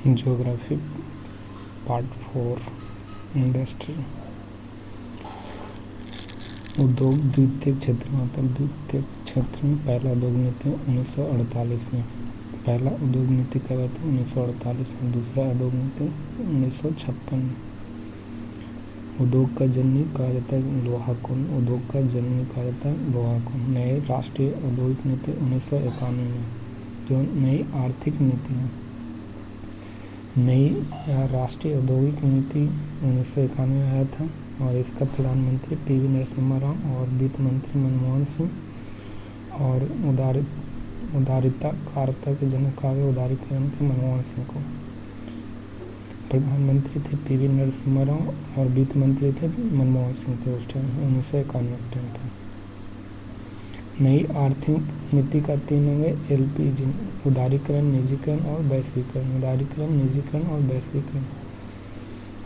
Geography part 4 industry. उद्योग द्वितीय क्षेत्र द्वितीय क्षेत्र में पहला उद्योग नीति 1948 में। पहला उद्योग नीति कब आई थी? 1948 में। दूसरा उद्योग नीति 1956 में। उद्योग का जननी कहा जाता है लोहा को। उद्योग का जननी कहा जाता है लोहा को। नए राष्ट्रीय औद्योगिक नीति 1991 में। जो नई आर्थिक नीति है, नई राष्ट्रीय औद्योगिक नीति 1991 में आया था और इसका प्रधानमंत्री पीवी नरसिम्हा राव और वित्त मंत्री मनमोहन सिंह और उदारीकरण के जनक कहा गया उदारीकरण के मनमोहन सिंह को। प्रधानमंत्री थे पीवी नरसिम्हा राव और वित्त मंत्री थे मनमोहन सिंह थे उस टाइम 1991 टाइम पर। नई आर्थिक नीति का 3 अंग है एलपीजी, उदारीकरण, निजीकरण और वैश्वीकरण। उदारीकरण, निजीकरण और वैश्वीकरण।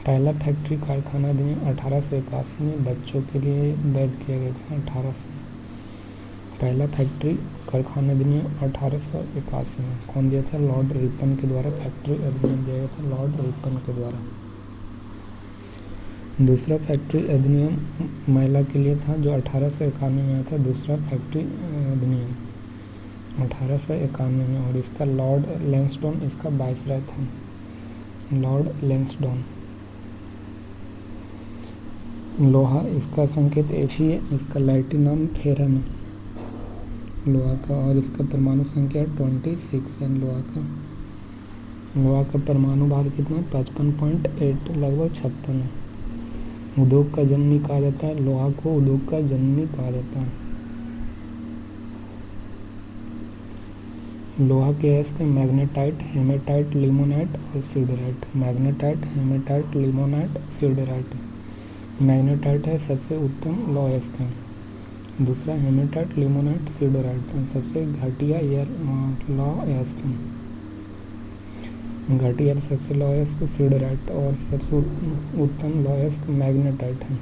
पहला फैक्ट्री कारखाना अधिनियम 1881 में बच्चों के लिए वैध किया गया था। 1800 पहला फैक्ट्री कारखाना अधिनियम 1881 में कौन दिया था? लॉर्ड रिपन के द्वारा फैक्ट्री अधिनियम दिया गया था, लॉर्ड रिपन के द्वारा। दूसरा फैक्ट्री अधिनियम महिला के लिए था जो 1891 में आया था। दूसरा फैक्ट्री अधिनियम 1891 में और इसका लॉर्ड लैंसडॉन इसका वाइसराय था, लॉर्ड लैंसडॉन। लोहा इसका संकेत Fe है, इसका लैटिन नाम फेरम है लोहा का और इसका परमाणु संख्या 26 है लोहा का। लोहा का परमाणु भार कितना? 55.8 लगभग 56 है। उद्योग का जननी कहा जाता है लोहा को, उद्योग का जननी कहा जाता है। लोहा के अयस्क मैग्नेटाइट, हेमेटाइट, लिमोनाइट और siderite. Magnetite, hematite, limonite, siderite. Magnetite है सबसे उत्तम लौह अयस्क है। दूसरा हेमेटाइट, लिमोनाइट, सिडराइट सबसे घटिया लौह अयस्क है। घटिया सबसे लौह अयस्क सिडराइट और सबसे उत्तम लौह अयस्क मैग्नेटाइट है।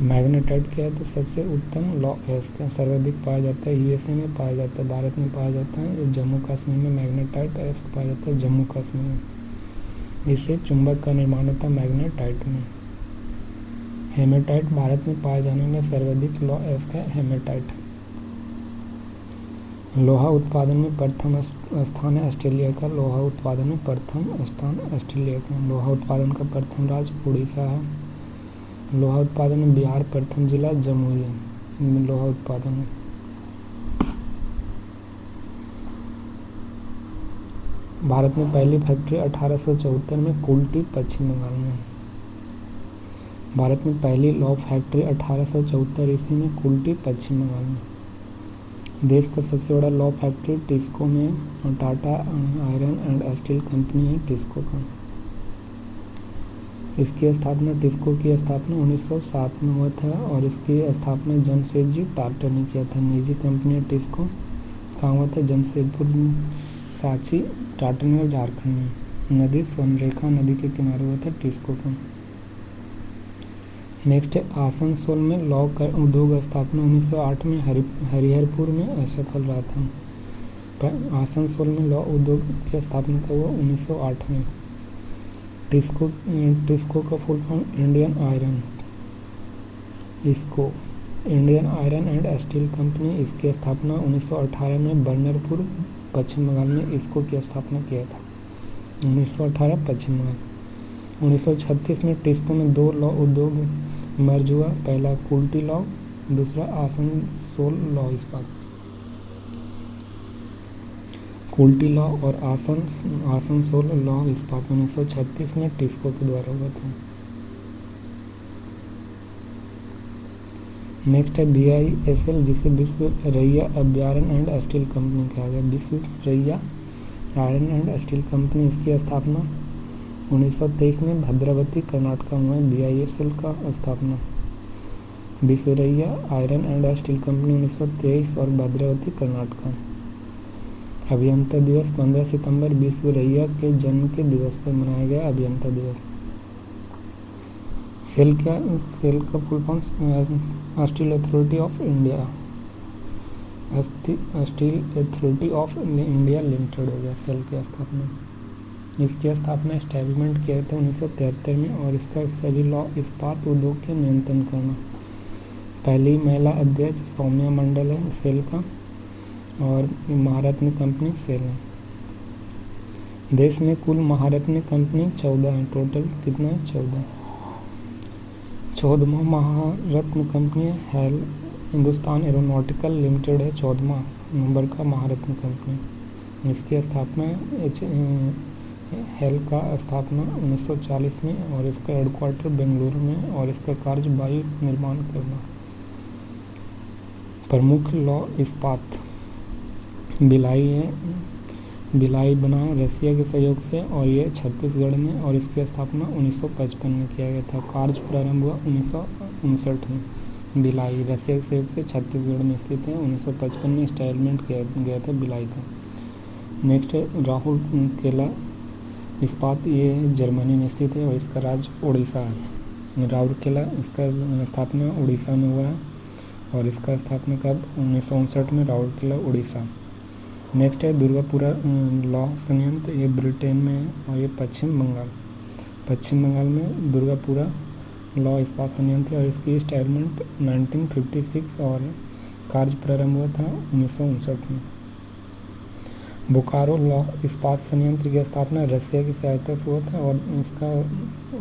मैग्नेटाइट क्या है? तो सबसे उत्तम लौह अयस्क है। सर्वाधिक पाया जाता है यूएसए में पाया जाता है, भारत में पाया जाता है। जम्मू कश्मीर में मैग्नेटाइट अयस्क पाया जाता है, जम्मू कश्मीर में। इससे चुंबक का निर्माण होता है मैग्नेटाइट में। हेमेटाइट भारत में पाए जाने वाला सर्वाधिक लौह अयस्क है हेमेटाइट। लोहा उत्पादन में प्रथम स्थान है ऑस्ट्रेलिया का। लोहा उत्पादन में प्रथम स्थान ऑस्ट्रेलिया का। लोहा उत्पादन का प्रथम राज्य उड़ीसा है। लोहा उत्पादन में बिहार प्रथम जिला जमुई है। लोहा उत्पादन में भारत में पहली फैक्ट्री 1874 में कुल्टी पश्चिम बंगाल में। भारत में पहली लौह फैक्ट्री 1874 ईस्वी में कुल्टी पश्चिम बंगाल में। देश का सबसे बड़ा लौह फैक्ट्री टिस्को में और Tata iron and steel company है टिस्को का। इसकी स्थापना टिस्को की स्थापना 1907 में हुआ था और इसकी स्थापना जमशेदजी टाटा ने किया था। निजी कंपनी टिस्को कहाँ हुआ था? जमशेदपुर में, सांची, टाटानगर, झारखंड में। नदी स्वर्णरेखा नदी के किनारे हुआ था टिस्को का। नेक्स्ट है आसनसोल में लौह उद्योग स्थापना 1908 में हरिहरपुर में असफल रहा था। आसनसोल में लौह उद्योग की स्थापना कब हुआ? 1908 में। टिस्को का फुल फॉर्म इंडियन आयरन, इसको Indian iron and steel company. इसकी स्थापना 1918 में बर्नरपुर पश्चिम बंगाल में इसको की स्थापना किया था। 1918 पश्चिम बंगाल। 1936 में टिस्को में 2 लौह उद्योग मर्ज हुआ। पहला कुल्टी लौह, दूसरा आसनसोल लौह इस्पात। कुल्टी लौह और आसनसोल लौह इस्पात 1936 में टिस्को के द्वारा हुआ था। नेक्स्ट है BISL जिसे विश्वरैया अभ्यारण एंड स्टील कंपनी कहा गया। Visvesvaraya iron and steel company, इसकी स्थापना 1923 में भद्रावती कर्नाटक में हुआ। BISL का स्थापना Visvesvaraya iron and steel company 1923 और भद्रावती कर्नाटक। अभियंता दिवस 15 सितंबर विश्वरैया के जन्म के दिवस पर मनाया गया अभियंता दिवस। सेल का full form steel authority of India. Steel authority of India limited हो गया सेल की स्थापना। इसकी स्थापना एस्टैब्लिशमेंट किया था 1973 में और इसका सभी लॉ इस्पात उद्योग के नियंत्रण करना। पहली महिला अध्यक्ष सौम्या मंडल है सेल का और महारत्न कंपनी सेल है। देश में कुल महारत्न कंपनी 14 है, टोटल कितना है 14। 14वां महारत्न कंपनी है हिंदुस्तान एरोनॉटिकल लिमिटेड है 14वां नंबर का महारत्न कंपनी। इसकी स्थापना हेल का स्थापना 1940 में और इसका हेडक्वार्टर बेंगलुरु में और इसका कार्य वायु निर्माण करना। प्रमुख लौ इस्पात भिलाई है, भिलाई बना रसिया के सहयोग से और ये छत्तीसगढ़ में और इसकी स्थापना 1955 में किया गया था। कार्य प्रारंभ हुआ 1959 में। भिलाई रसिया के सहयोग से छत्तीसगढ़ में स्थित है। 1955 में एस्टैब्लिशमेंट किया गया था भिलाई का। नेक्स्ट है राउरकेला इस्पात, ये जर्मनी में स्थित है और इसका राज्य उड़ीसा है। राउरकेला इसका स्थापना उड़ीसा में हुआ है और इसका स्थापना कब 1959 में राउरकेला उड़ीसा। नेक्स्ट है दुर्गापुरा लॉ संयंत्र, ये ब्रिटेन में है और ये पश्चिम बंगाल में दुर्गापुरा लॉ इस्पात संयंत्र और इसकी एस्टैब्लिशमेंट 1956 और कार्य प्रारंभ हुआ था 1959 में। बोकारो लॉ इस्पात संयंत्र की स्थापना रसिया की सहायता से हुआ था और इसका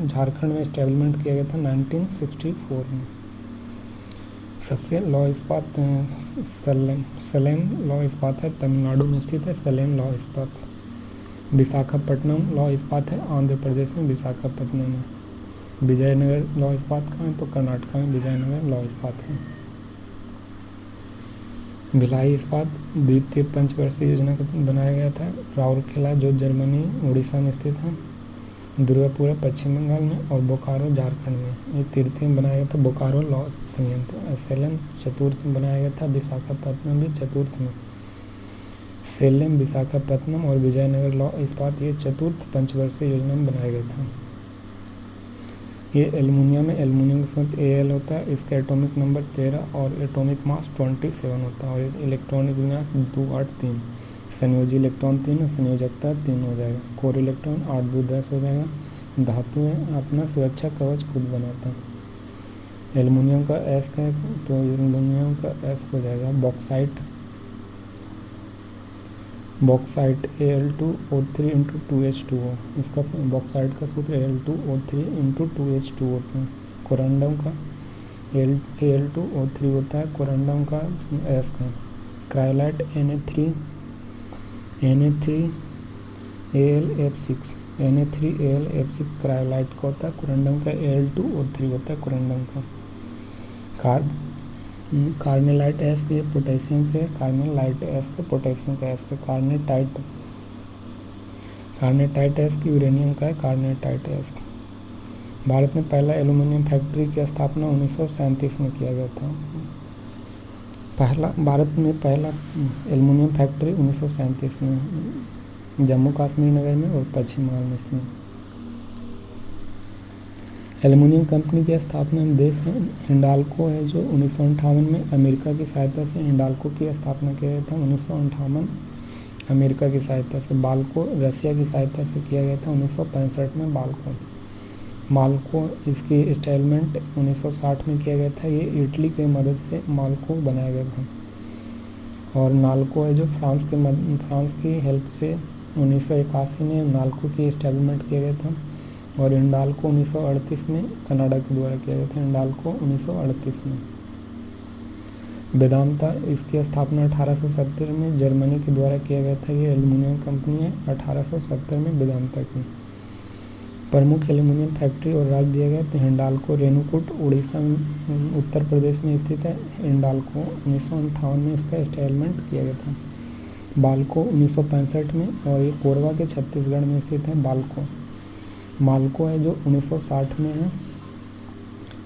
झारखंड में एस्टैब्लिशमेंट किया गया था 1964 में। सबसे लॉ इस्पात सलेम लॉ इस्पात है, तमिलनाडु में स्थित है सलेम लॉ इस्पात। विशाखापट्टनम लॉ इस्पात है आंध्र प्रदेश में विशाखापट्टनम में। विजयनगर लॉ इस्पात कहाँ है तो कर्नाटक में विजयनगर लॉ इस्पात है। भिलाई इस्पात द्वितीय पंचवर्षीय योजना बनाया गया था। राउरकेला जो जर्मनी उड़ीसा में स्थित है, दुर्गापुरा पश्चिम बंगाल में और बोकारो झारखंड में। ये तृतीय बनाया गया था बोकारो लॉ संयंत्र। सेलम चतुर्थ में बनाया गया था, विशाखापट्टनम भी चतुर्थ में। सेलम विशाखापट्टनम और विजयनगर लॉ इस्पात ये चतुर्थ पंचवर्षीय योजना में बनाया गया था। ये एल्युमिनियम है, एल्युमिनियम के साथ Al होता है, इसका एटॉमिक नंबर 13 और एटॉमिक मास 27 होता है और इलेक्ट्रॉनिक विन्यास 283। संयोजी इलेक्ट्रॉन 3 और संयोजकता 3 हो जाएगा। कोर इलेक्ट्रॉन 8 2 10 हो जाएगा। धातु है, अपना सुरक्षा कवच खुद बनाता है। एल्युमिनियम का S का है तो एल्युमिनियम का S हो जाएगा। बॉक्साइट Al2O3 × 2H2O, इसका बॉक्साइट का सूत्र Al2O3 × 2H2O होता है। कोरंडम का Al2O3 होता है, कोरंडम का S का। क्रायोलाइट Na3AlF6 क्रायोलाइट का होता है, कोरंडम का Al2O3 होता है कोरंडम का। कार्नेलाइट S ये पोटेशियम से, कार्नेलाइट S का पोटेशियम का S का। कार्नेटाइट S की यूरेनियम का है, कार्नेटाइट S। भारत में पहला एल्युमिनियम फैक्ट्री की स्थापना 1937 में किया गया था। भारत में पहला एल्युमिनियम फैक्ट्री 1937 में जम्मू कश्मीर नगर में और पश्चिम बंगाल में स्थित। एल्युमिनियम कंपनी की स्थापना देश हिंडाल्को है जो 1958 में अमेरिका की सहायता से हिंडाल्को की स्थापना किया गया था 1958 अमेरिका की सहायता से। बाल्को रसिया की सहायता से किया गया था 1965 में। माल्को इसकी एस्टैब्लिशमेंट 1960 में किया गया था। ये इटली की मदद से माल्को बनाया गया था। और नाल्को है जो फ्रांस की हेल्प से 1981 में नाल्को की एस्टैब्लिशमेंट किया गया था। और हिंडाल्को 1938 में कनाडा के द्वारा किया गया था, हिंडाल्को 1938 में। वेदांता इसकी स्थापना 1870 में जर्मनी के द्वारा किया गया था। ये एल्युमिनियम कंपनी है 1870 में वेदांता की। प्रमुख एल्युमिनियम फैक्ट्री और राज्य दिया गया तो हिंडाल्को रेणुकूट उड़ीसा उत्तर प्रदेश में स्थित है। हिंडाल्को 1958 में इसका एस्टैब्लिशमेंट किया गया था। बाल्को 1965 में और ये कोरबा के छत्तीसगढ़ में स्थित है। माल्को है जो 1960 में है।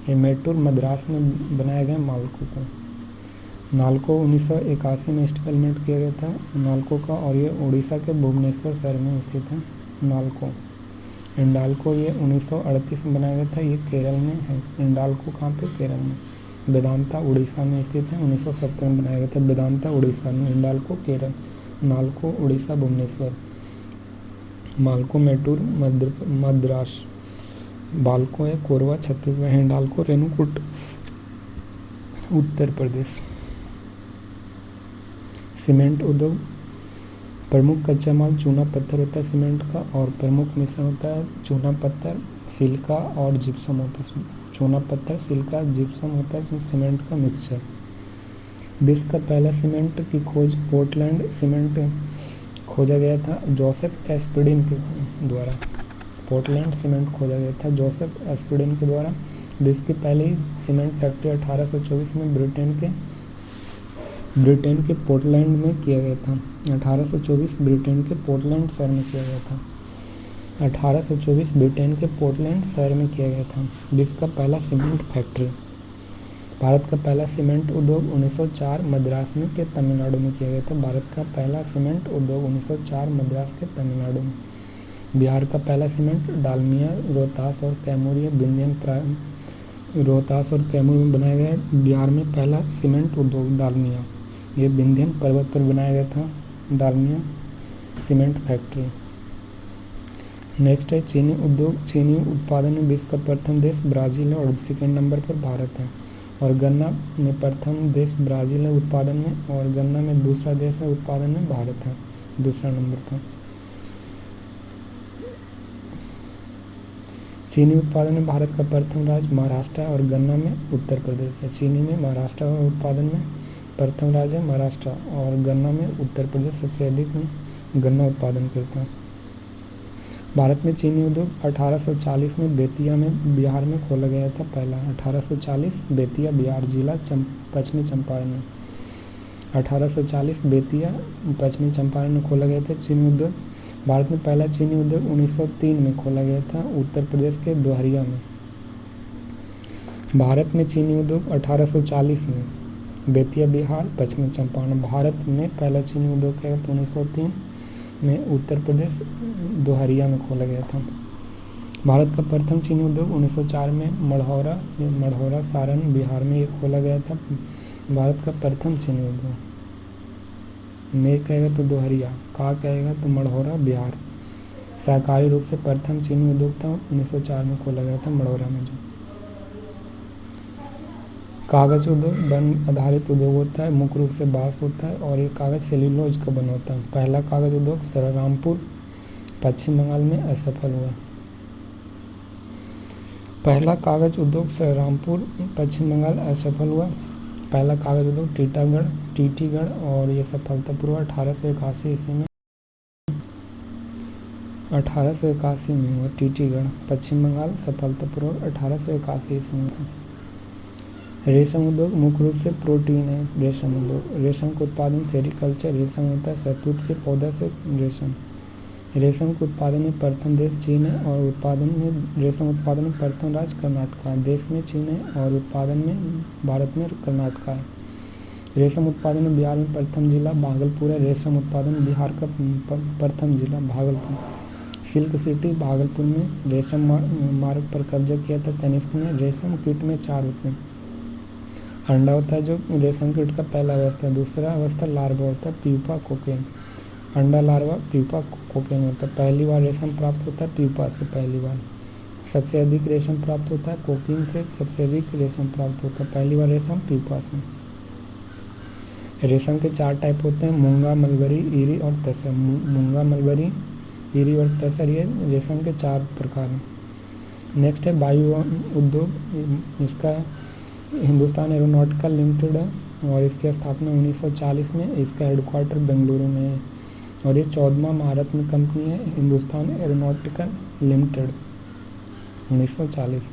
ये मैटूर मद्रास में बनाया गया माल्को को। नाल्को 1981 में एस्टैब्लिशमेंट किया गया था नाल्को का और ये उड़ीसा के भुवनेश्वर शहर में स्थित है नाल्को। हिंडाल्को ये 1938 में बनाया गया था, ये केरल में है। हिंडाल्को कहाँ पे? केरल में। वेदांता उड़ीसा में स्थित है, 1970 में बनाया गया था। वेदांता उड़ीसा में, हिंडाल्को केरल, नालको उड़ीसा भुवनेश्वर, मालको मैटूर मद्रास, बाल्को है कोरबा छत्तीसगढ़, हिंडाल्को रेणुकूट उत्तर प्रदेश। सीमेंट उद्योग, प्रमुख कच्चा माल चूना पत्थर होता है सीमेंट का, और प्रमुख मिश्रण होता है चूना पत्थर, सिलिका और जिप्सम होता है। चूना पत्थर, सिलिका, जिप्सम होता है सीमेंट का मिक्सचर। विश्व का पहला सीमेंट की खोज पोर्टलैंड सीमेंट खोजा गया था जोसेफ एस्पिडिन के द्वारा। पोर्टलैंड सीमेंट खोजा गया था जोसेफ एस्पिडिन के द्वारा। विश्व की पहली सीमेंट फैक्ट्री 1824 में ब्रिटेन के पोर्टलैंड में किया गया था। 1824 ब्रिटेन के पोर्टलैंड शहर में किया गया था। 1824 ब्रिटेन के पोर्टलैंड शहर में किया गया था। विश्व का पहला सीमेंट फैक्ट्री। भारत का पहला सीमेंट उद्योग 1904 मद्रास में के तमिलनाडु में किया गया था। भारत का पहला सीमेंट उद्योग 1904 मद्रास के तमिलनाडु में। बिहार का पहला सीमेंट डालमिया रोहतास और कैमूर रोहतास और कैमूर में बनाया गया। बिहार में पहला सीमेंट उद्योग डालमिया, ये विंध्यन पर्वत पर बनाया गया था, डालमिया सीमेंट फैक्ट्री। नेक्स्ट है चीनी उद्योग। चीनी उत्पादन में विश्व का प्रथम देश ब्राज़ील है और सेकेंड नंबर पर भारत है। और गन्ना में प्रथम देश ब्राज़ील है उत्पादन में, और गन्ना में दूसरा देश है उत्पादन में भारत है दूसरा नंबर पर। चीनी उत्पादन में भारत का प्रथम राज्य महाराष्ट्र और गन्ना में उत्तर प्रदेश है। चीनी में महाराष्ट्र उत्पादन में प्रथम राज्य है महाराष्ट्र, और गन्ना में उत्तर प्रदेश सबसे अधिक गन्ना उत्पादन करता है। भारत में चीनी उद्योग 1840 में बेतिया में बिहार में खोला गया था पहला। 1840 बेतिया बिहार, जिला पश्चिमी चंपारण में। 1840 बेतिया पश्चिमी चंपारण में खोला गया था चीनी उद्योग। भारत में पहला चीनी उद्योग 1903 में खोला गया था उत्तर प्रदेश के दोहरिया में। भारत में चीनी उद्योग 1840 में बेतिया बिहार पश्चिमी चंपारण। भारत में पहला चीनी उद्योग क्या था 1903 में उत्तर प्रदेश दोहरिया में खोला गया था। भारत का प्रथम चीनी उद्योग 1904 में मढ़ौरा सारण बिहार में ये खोला गया था। भारत का प्रथम चीनी उद्योग में कहेगा तो दोहरिया, का कहेगा तो मढ़ौरा बिहार। सरकारी रूप से प्रथम चीनी उद्योग था 1904 में खोला गया था मढ़ौरा में। जो कागज उद्योग वन आधारित उद्योग होता है, मुख्य रूप से बांस होता है, और ये कागज सेल्यूलोज का बना होता है। पहला कागज उद्योग सररामपुर पश्चिम बंगाल में असफल हुआ। पहला कागज उद्योग सररामपुर पश्चिम बंगाल असफल हुआ। पहला कागज उद्योग टीटीगढ़ और ये सफलतापूर्वक 1881 ईस्वी में 1881 में हुआ। टीटीगढ़ पश्चिम बंगाल सफलतापूर्वक 1881 ईस्वी में था। रेशम उद्योग मुख्य रूप से प्रोटीन है। रेशम उद्योग, रेशम का उत्पादन सेरिकल्चर रेशम होता है, शहतूत के पौधे से रेशम। रेशम के उत्पादन में प्रथम देश चीन है, और रेशम उत्पादन में प्रथम राज्य कर्नाटक है। देश में चीन है और उत्पादन में भारत में कर्नाटक है। रेशम उत्पादन में बिहार में प्रथम जिला भागलपुर है। रेशम उत्पादन बिहार का प्रथम जिला भागलपुर। सिल्क सिटी भागलपुर में रेशम मार्ग पर कब्जा किया था तनिष्क ने। रेशम कीट में 4 होते हैं। अंडा होता है जो रेशम कीट का पहला अवस्था है। दूसरा अवस्था लार्वा होता है, प्यूपा कोकेन। अंडा लार्वा प्यूपा कोकेन होता है। पहली बार रेशम प्राप्त होता है प्यूपा से पहली बार। सबसे अधिक रेशम प्राप्त होता है कोकीन से। सबसे अधिक रेशम प्राप्त होता है पहली बार रेशम प्यूपा से। रेशम के 4 टाइप होते हैं, मूंगा, मलबरी, ईरी और तसर। मूंगा, मलबरी, ईरी और तसर, ये रेशम के 4 प्रकार हैं। नेक्स्ट है वायु उद्योग। इसका हिंदुस्तान एरोनॉटिकल लिमिटेड है, और इसकी स्थापना 1940 में। इसका हेडक्वार्टर बेंगलुरु में है, और ये 14वां महारत्न कंपनी है हिंदुस्तान एरोनॉटिकल लिमिटेड 1940।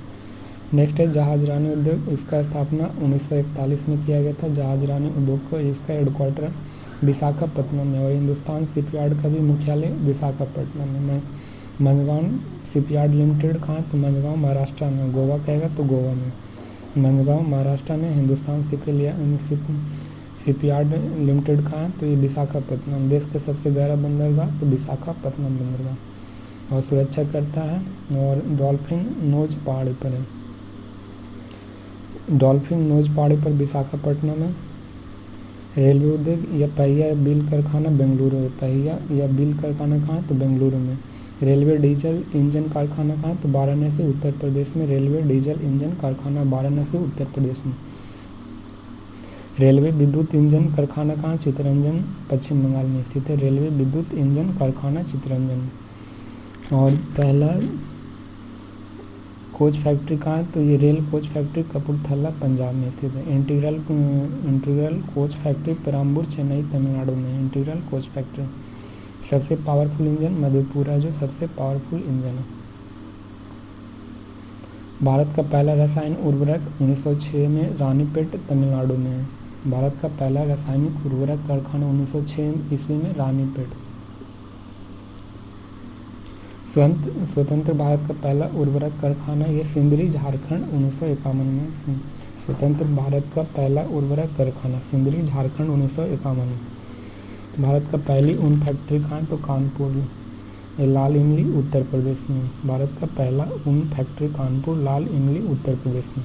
नेक्स्ट है जहाजरानी उद्योग। इसका स्थापना 1941 में किया गया था। जहाजरानी उद्योग को इसका हेडक्वार्टर विशाखापट्टनम है, और हिंदुस्तान शिपयार्ड का भी मुख्यालय विशाखापट्टनम में। मंझगांव शिपयार्ड लिमिटेड कहाँ, तो मंझगांव महाराष्ट्र में। गोवा कहेगा तो गोवा में। मंझगांव महाराष्ट्र में हिंदुस्तान शिपयार्ड लिमिटेड कहाँ है, तो ये विशाखापट्टनम। देश का सबसे गहरा बंदरगाह तो विशाखापट्टनम बंदरगाह, और सुरक्षा करता है, और डॉल्फिन नोज पहाड़ पर है। डॉल्फिन नोज पहाड़ी पर विशाखापट्टनम है। रेलवे उद्योग या पहिया बिल कारखाना बेंगलुरु है। पहिया या बिल कारखाना कहाँ है? तो बेंगलुरु में। रेलवे डीजल इंजन कारखाना कहाँ है? तो वाराणसी उत्तर प्रदेश में। रेलवे डीजल इंजन कारखाना वाराणसी उत्तर प्रदेश में। रेलवे विद्युत इंजन कारखाना कहाँ? चित्तरंजन पश्चिम बंगाल में स्थित है। रेलवे विद्युत इंजन कारखाना चित्तरंजन। और पहला कोच फैक्ट्री कहाँ है? तो ये rail coach factory Kapurthala Punjab में स्थित है। Integral coach factory Perambur Chennai Tamil Nadu में। Integral coach factory. सबसे पावरफुल इंजन मधेपुरा जो सबसे पावरफुल इंजन है। भारत का पहला रसायन उर्वरक 1906 में रानीपेट तमिलनाडु में है। भारत का पहला रासायनिक उर्वरक कारखाना 1906 ईस्वी में रानीपेट। स्वतंत्र भारत का पहला उर्वरक कारखाना ये सिंदरी झारखंड 1951 में। स्वतंत्र भारत का पहला उर्वरक कारखाना सिंदरी झारखंड 1951 में। भारत का पहली ऊन फैक्ट्री कहाँ? तो कानपुर लाल इमली उत्तर प्रदेश में। भारत का पहला ऊन फैक्ट्री कानपुर लाल इमली उत्तर प्रदेश में।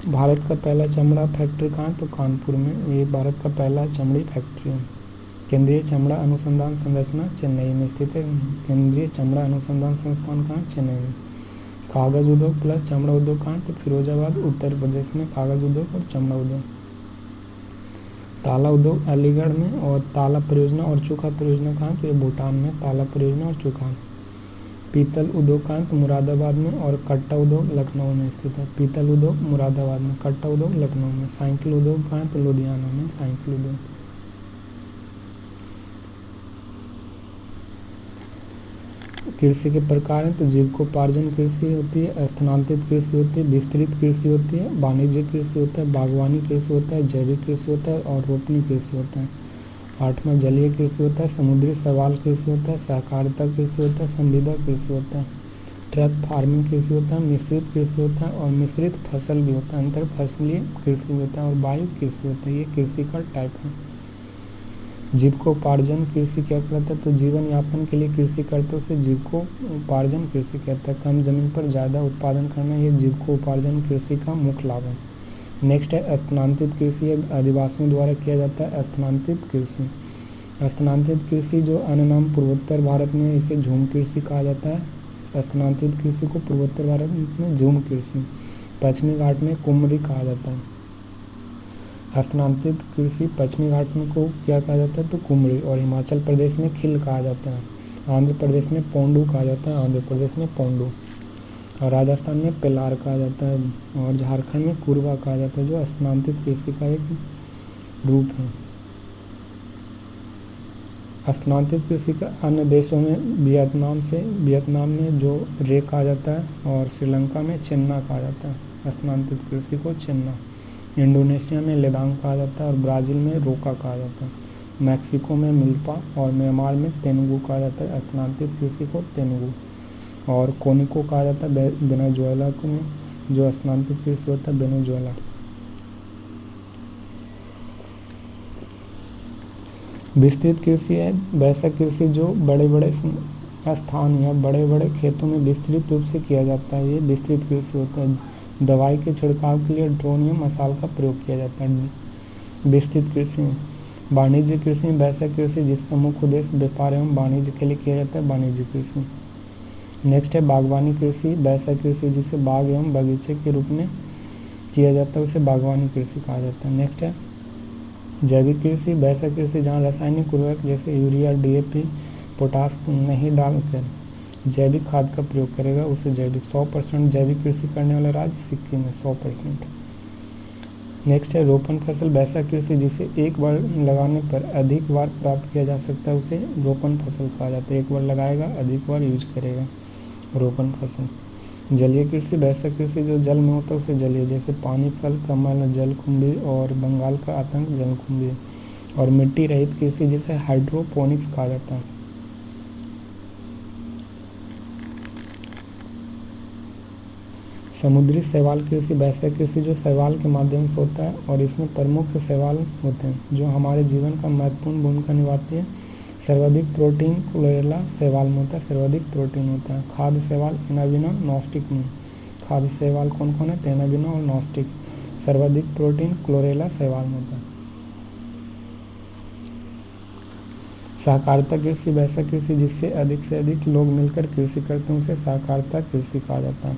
भारत का पहला चमड़ा फैक्ट्री कहाँ? तो कानपुर में। ये भारत का पहला चमड़ी फैक्ट्री है। केंद्रीय चमड़ा अनुसंधान संरचना चेन्नई में स्थित है। केंद्रीय चमड़ा अनुसंधान संस्थान कहाँ? चेन्नई में। कागज उद्योग प्लस चमड़ा उद्योग कहाँ? तो फिरोजाबाद उत्तर प्रदेश में कागज उद्योग और चमड़ा उद्योग। ताला उद्योग अलीगढ़ में। और ताला परियोजना और चोखा परियोजना कहाँ? तो ये भूटान में ताला परियोजना और चोखा। पीतल उद्योग कहाँ? तो मुरादाबाद में। और कट्टा उद्योग लखनऊ में स्थित है। पीतल उद्योग मुरादाबाद में, कट्टा उद्योग लखनऊ में। साइकिल उद्योग कहाँ? तो लुधियाना में साइकिल उद्योग। कृषि के प्रकार हैं तो जीविकोपार्जन कृषि होती है, स्थानांतरित कृषि होती है, विस्तृत कृषि होती है, वाणिज्यिक कृषि होता है, बागवानी कृषि होता है, जैविक कृषि होता है और रोपनी कृषि होता है। 8वां जलीय कृषि होता है, समुद्री शैवाल कृषि होता है, सहकारिता कृषि होता है, संविदा कृषि होता है, ट्रक फार्मिंग कृषि होता है, मिश्रित कृषि होता है और मिश्रित फसल भी होता है, अंतर फसलीय कृषि होता है और वायु कृषि होता है। ये कृषि का टाइप है। जीविकोपार्जन कृषि क्या कहलाता है? तो जीवन यापन के लिए कृषि करते उसे जीविकोपार्जन कृषि कहता है। कम जमीन पर ज़्यादा उत्पादन करना ये जीविकोपार्जन कृषि का मुख्य लाभ है। नेक्स्ट है स्थानांतरित कृषि। आदिवासियों द्वारा किया जाता है स्थानांतरित कृषि। स्थानांतरित कृषि जो अन्य नाम पूर्वोत्तर भारत में इसे झूम कृषि कहा जाता है। स्थानांतरित कृषि को पूर्वोत्तर भारत में झूम कृषि, पश्चिमी घाट में कुमरी कहा जाता है। स्थानांतरित कृषि पश्चिमी घाट में को क्या कहा जाता है? तो कुमरी। और हिमाचल प्रदेश में खिल कहा जाता है। आंध्र प्रदेश में पोंडू कहा जाता है। आंध्र प्रदेश में पोंडू। और राजस्थान में पेलार कहा जाता है। और झारखंड में कुरवा कहा जाता है जो स्थानांतरित कृषि का एक रूप है। स्थानांतरित कृषि का अन्य देशों में वियतनाम में जो रे कहा जाता है और श्रीलंका में चेन्ना कहा जाता है। स्थानांतरित कृषि को चेन्ना। इंडोनेशिया में लेदांग कहा जाता है और ब्राज़ील में रोका कहा जाता है। मैक्सिको में मिल्पा और म्यांमार में तेनुगु कहा जाता है। स्थानांतरित कृषि को तेनुगु। और कोनिको कहा जाता है वेनेजुएला में जो स्थानांतरित कृषि होता है वेनेजुएला। विस्तृत कृषि है वैसा कृषि जो बड़े बड़े स्थान या बड़े बड़े खेतों में विस्तृत रूप से किया जाता है। ये विस्तृत कृषि होता है। दवाई के छिड़काव के लिए ड्रोन या मसाल का प्रयोग किया जाता है। विस्तृत कृषि में वाणिज्य कृषि में वैसा कृषि जिसका मुख्य उद्देश्य व्यापार एवं वाणिज्य के लिए किया जाता है, वाणिज्य कृषि। नेक्स्ट है बागवानी कृषि। वैसा कृषि जिसे बाग एवं बगीचे के रूप में किया जाता है उसे बागवानी कृषि कहा जाता है। नेक्स्ट है जैविक कृषि। वैसा कृषि जहाँ रासायनिक उर्वरक जैसे यूरिया, DAP, पोटास नहीं डालकर जैविक खाद का प्रयोग करेगा उसे जैविक। 100% जैविक कृषि करने वाला राज्य सिक्किम है 100%। नेक्स्ट है रोपण फसल। वैसा कृषि जिसे एक बार लगाने पर अधिक बार प्राप्त किया जा सकता है उसे रोपण फसल कहा जाता है। एक बार लगाएगा अधिक बार यूज करेगा, रोपण फसल। जलीय कृषि। वैसा कृषि जो जल में होता है उसे जलीय, जैसे पानी फल, कमल, जलकुंभी और बंगाल का आतंक जलकुंभी। और मिट्टी रहित कृषि जिसे हाइड्रोपोनिक्स कहा जाता है। समुद्री शैवाल कृषि। वैसा कृषि जो शैवाल के माध्यम से होता है और इसमें प्रमुख शैवाल होते हैं जो हमारे जीवन का महत्वपूर्ण भूमिका निभाती है। सर्वाधिक प्रोटीन क्लोरेला शैवाल में होता है, सर्वाधिक प्रोटीन होता है। खाद्य शैवाल एनाविना नॉस्टिक में। खाद्य शैवाल कौन कौन है? तेनाबिना और नॉस्टिक। सर्वाधिक प्रोटीन क्लोरेला शैवाल में होता है। सहकारिता कृषि वैसा कृषि जिससे अधिक से अधिक लोग मिलकर कृषि करते हैं, उसे सहकारिता कृषि कहा जाता है।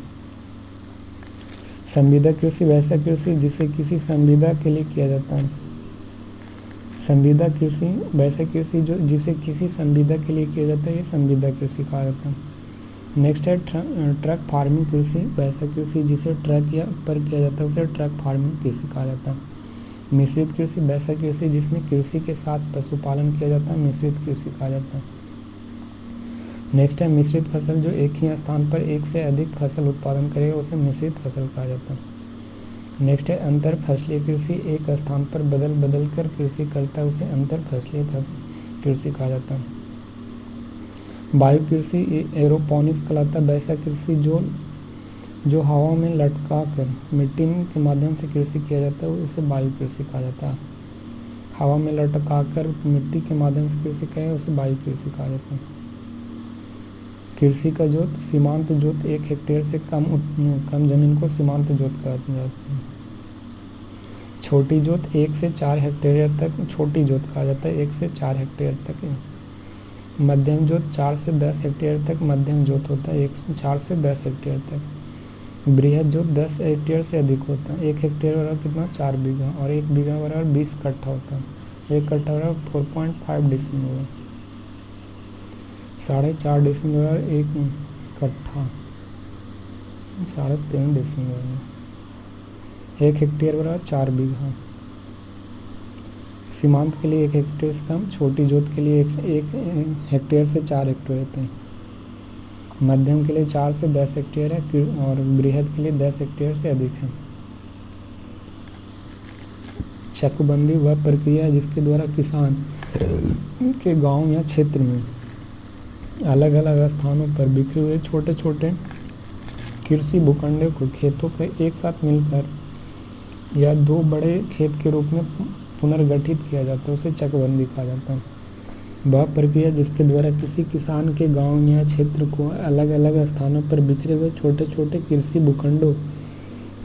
संविदा कृषि वैसा कृषि जिसे किसी संविदा के लिए किया जाता है। संविदा कृषि वैसा कृषि जो जिसे किसी संविदा के लिए किया जाता है, ये संविदा कृषि कहा जाता है। नेक्स्ट है ट्रक फार्मिंग कृषि वैसा कृषि जिसे ट्रक या पर किया जाता है, उसे ट्रक फार्मिंग कृषि कहा जाता है। मिश्रित कृषि वैसा कृषि जिसमें कृषि के साथ पशुपालन किया जाता है, मिश्रित कृषि कहा जाता है। नेक्स्ट है मिश्रित फसल जो एक ही स्थान पर एक से अधिक फसल उत्पादन करेगा, उसे मिश्रित फसल कहा जाता है। नेक्स्ट है अंतर फसलीय कृषि, एक स्थान पर बदल बदल कर कृषि करता है, उसे अंतर फसलीय कृषि कहा जाता है। वायु कृषि एरोपोनिक्स कहलाता है वैसा कृषि जो हवा में लटका कर मिट्टी के माध्यम से कृषि किया जाता है, उसे वायु कृषि कहा जाता है। हवा में लटका कर मिट्टी के माध्यम से कृषि किया है, उसे वायु कृषि कहा जाता है। कृषि का जोत सीमांत जोत 1 हेक्टेयर से कम जमीन को सीमांत जोत कहा जाता है। छोटी जोत 1 से 4 हेक्टेयर तक छोटी जोत कहा जाता है, 1 से 4 हेक्टेयर तक। मध्यम जोत 4 से 10 हेक्टेयर तक मध्यम जोत होता है, 4 से 10 हेक्टेयर तक। बृहद जोत 10 हेक्टेयर से अधिक होता है। 1 हेक्टेयर बराबर कितना? 4 बीघा, और 1 बीघा बराबर 20 कट्ठा होता है। 1 कट्ठा बराबर 4.5 डिसमिल। 4.5 डिसमिल बराबर 1 कट्ठा 3.5 डिसमिल। 1 हेक्टेयर बराबर 4 बीघा। सीमांत के लिए 1 हेक्टेयर से कम, छोटी जोत के लिए 1 हेक्टेयर से 4 हेक्टेयर होते हैं। मध्यम के लिए 4 से 10 हेक्टेयर है, और बृहद के लिए 10 हेक्टेयर से अधिक है। चकबंदी वह प्रक्रिया है जिसके द्वारा किसान के गांव या क्षेत्र में अलग अलग स्थानों पर बिखरे हुए छोटे छोटे कृषि भूखंडों को खेतों के एक साथ मिलकर या 2 बड़े खेत के रूप में पुनर्गठित किया जाता है, उसे चकबंदी कहा जाता है। वह प्रक्रिया जिसके द्वारा किसी किसान के गांव या क्षेत्र को अलग अलग स्थानों पर बिखरे हुए छोटे छोटे कृषि भूखंडों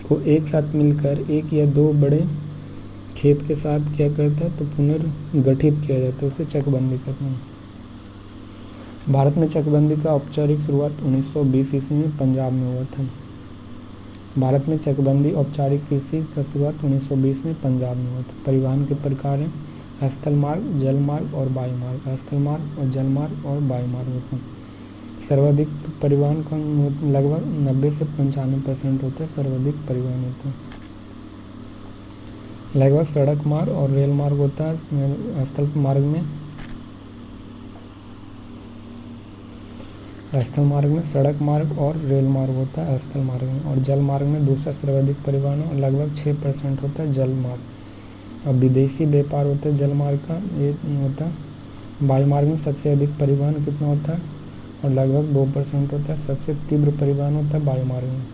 को एक साथ मिलकर 1 या 2 बड़े खेत के साथ क्या करता है, तो पुनर्गठित किया जाता है, उसे चकबंदी कहते हैं। भारत में चकबंदी का औपचारिक शुरुआत 1920 ईस्वी में पंजाब में हुआ था। भारत में चकबंदी औपचारिक कृषि का शुरुआत 1920 में पंजाब में हुआ था। परिवहन के प्रकार हैं स्थल मार्ग, जल मार्ग और वायु मार्ग। स्थल मार्ग और जल मार्ग और वायु मार्ग होते हैं। सर्वाधिक परिवहन का लगभग 90 से 95% होता है, सर्वाधिक परिवहन होता है। लगभग सड़क मार्ग और रेल मार्ग होता है स्थल मार्ग में। स्थल मार्ग में सड़क मार्ग और रेल मार्ग होता है स्थल मार्ग में, और जल मार्ग में दूसरा सर्वाधिक परिवहन और लगभग 6% होता है जल मार्ग। और विदेशी व्यापार होता है जल मार्ग का, ये होता है। वायु मार्ग में सबसे अधिक परिवहन कितना होता है, और लगभग 2% होता है। सबसे तीव्र परिवहन होता है वायु मार्ग में।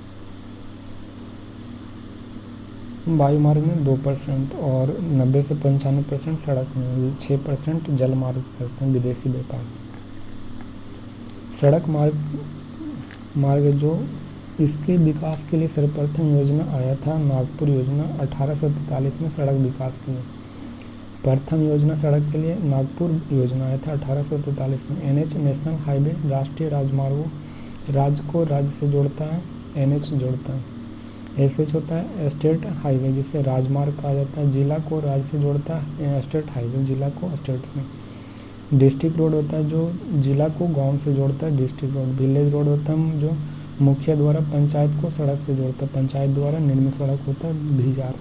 वायु मार्ग में 2% और 90 से 95% सड़क में, 6% जल मार्ग करते हैं विदेशी व्यापार। सड़क मार्ग जो इसके विकास के लिए सर्वप्रथम योजना आया था नागपुर योजना 1843 में सड़क विकास के लिए। प्रथम योजना सड़क के लिए नागपुर योजना आया था 1843 में। NH नेशनल हाईवे राष्ट्रीय राजमार्गों, राज्य को राज्य से जोड़ता है, NH जोड़ता है। SH होता है स्टेट हाईवे जिसे राजमार्ग कहा जाता है। जिला को राज्य से जोड़ता है, स्टेट हाईवे जिला को स्टेट से। डिस्ट्रिक्ट रोड होता है जो जिला को गांव से जोड़ता है, डिस्ट्रिक्ट रोड। विलेज रोड होता है जो मुखिया द्वारा पंचायत को सड़क से जोड़ता है, पंचायत द्वारा निर्मित सड़क होता है भीजार।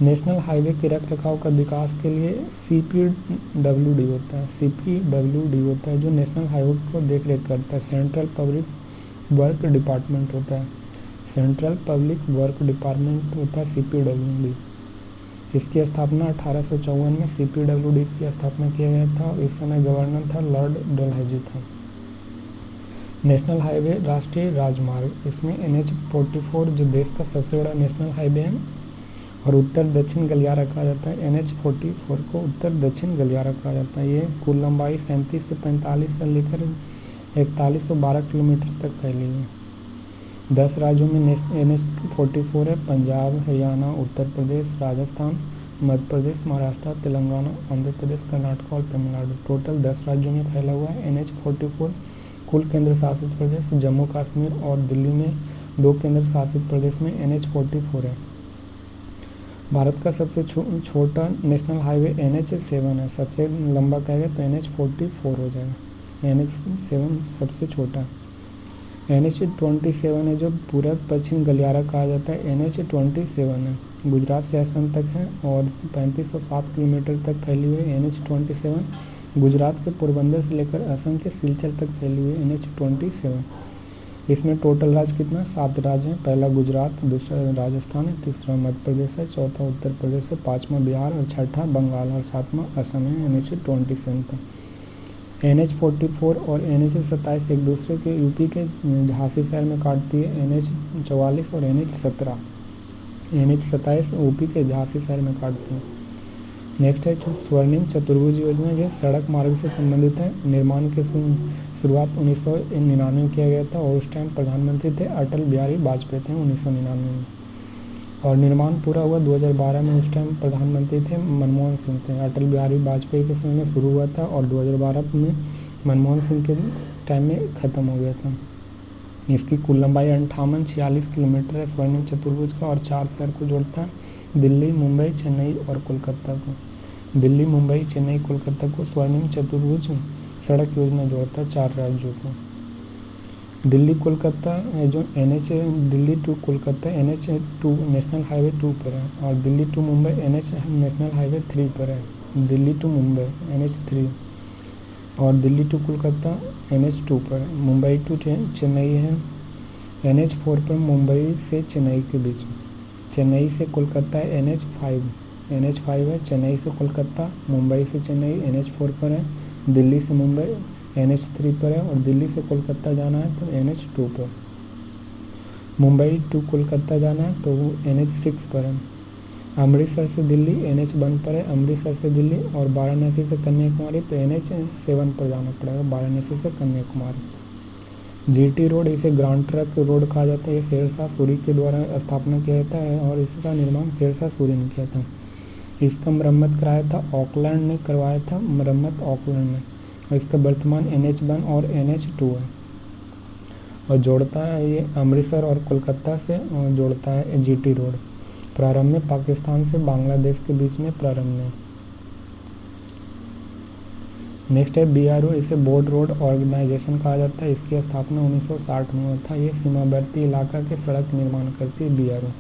नेशनल हाईवे के रख रखाव का विकास के लिए CPWD होता है, CPWD होता है जो नेशनल हाईवे को देख रेख करता है। सेंट्रल पब्लिक वर्क डिपार्टमेंट होता है, सेंट्रल पब्लिक वर्क डिपार्टमेंट होता है CPWD। इसकी स्थापना 1854 में CPWD की स्थापना किया गया था, और इस समय गवर्नर था लॉर्ड डलहौजी था। नेशनल हाईवे राष्ट्रीय राजमार्ग, इसमें NH44 जो देश का सबसे बड़ा नेशनल हाईवे है और उत्तर दक्षिण गलियारा कहा जाता है। NH44 को उत्तर दक्षिण गलियारा कहा जाता है। ये कुल लंबाई 37 से 45 से लेकर 4112 किलोमीटर तक फैली है। 10 राज्यों में NH44 है। पंजाब, हरियाणा, उत्तर प्रदेश, राजस्थान, मध्य प्रदेश, महाराष्ट्र, तेलंगाना, आंध्र प्रदेश, कर्नाटक और तमिलनाडु। टोटल 10 राज्यों में फैला हुआ है NH44। कुल केंद्र शासित प्रदेश जम्मू कश्मीर और दिल्ली में 2 केंद्र शासित प्रदेश में NH44 है। भारत का सबसे छोटा नेशनल हाईवे NH7 है। सबसे लंबा कहेगा तो NH44 हो जाएगा। NH7 सबसे छोटा। NH27 है जो पूरब पश्चिम गलियारा कहा जाता है, NH27 है। गुजरात से असम तक है और 3507 किलोमीटर तक फैली हुई NH27। गुजरात के पोरबंदर से लेकर असम के सिलचर तक फैली हुई NH27। इसमें टोटल राज्य कितना 7 राज्य हैं। पहला गुजरात, दूसरा राजस्थान है, तीसरा मध्य प्रदेश है, चौथा उत्तर प्रदेश है, पाँचवा बिहार और छठा बंगाल और सातवां असम है NH27 पर। NH44 और NH27 एक दूसरे के यूपी के झांसी शहर में काटती है। NH44 और NH17 NH27 यूपी के झांसी शहर में काटती है। नेक्स्ट है जो स्वर्णिम चतुर्भुज योजना, यह सड़क मार्ग से संबंधित है। निर्माण की शुरुआत 1999 में किया गया था और उस टाइम प्रधानमंत्री थे अटल बिहारी वाजपेयी थे 1999 में। और निर्माण पूरा हुआ 2012 में। उस टाइम प्रधानमंत्री थे मनमोहन सिंह थे। अटल बिहारी वाजपेयी के समय में शुरू हुआ था और 2012 में मनमोहन सिंह के टाइम में ख़त्म हो गया था। इसकी कुल लंबाई 5846 किलोमीटर है स्वर्णिम चतुर्भुज का और 4 शहर को जोड़ता है, दिल्ली, मुंबई, चेन्नई और कोलकाता को। दिल्ली, मुंबई, चेन्नई, कोलकाता को स्वर्णिम चतुर्भुज सड़क योजना जोड़ता है 4 राज्यों को। दिल्ली कोलकाता जो Delhi to Kolkata NH2 national highway 2 पर है और Delhi to Mumbai national highway 3 पर है। दिल्ली टू मुंबई NH3 और दिल्ली टू कोलकाता NH2 पर। मुंबई टू चेन्नई है NH4 पर, मुंबई से चेन्नई के बीच। चेन्नई से कोलकाता NH5 है। चेन्नई से कोलकाता, मुंबई से चेन्नई NH4 पर है। दिल्ली से मुंबई NH3 पर है और दिल्ली से कोलकाता जाना है तो NH2 पर। मुंबई टू कोलकाता जाना है तो NH6 पर है। अमृतसर से दिल्ली NH1 पर है। अमृतसर से दिल्ली और वाराणसी से कन्याकुमारी तो NH7 पर जाना पड़ेगा, वाराणसी से कन्याकुमारी। GT रोड, इसे ग्रांड ट्रक रोड कहा जाता है। ये शेरशाह सूरी के द्वारा स्थापना किया जाता है और इसका निर्माण शेरशाह सूरी ने किया था। इसका मरम्मत कराया था ऑकलैंड ने, करवाया था मरम्मत ऑकलैंड ने। और इसका वर्तमान NH1 और NH2 है और जोड़ता है ये अमृतसर और कोलकाता से जोड़ता है GT रोड। प्रारंभ में पाकिस्तान से बांग्लादेश के बीच में प्रारंभ में। नेक्स्ट है BRO, इसे बोर्ड रोड ऑर्गेनाइजेशन कहा जाता है। इसकी स्थापना 1960 में हुआ था। ये सीमावर्ती इलाका के सड़क निर्माण करती है BRO।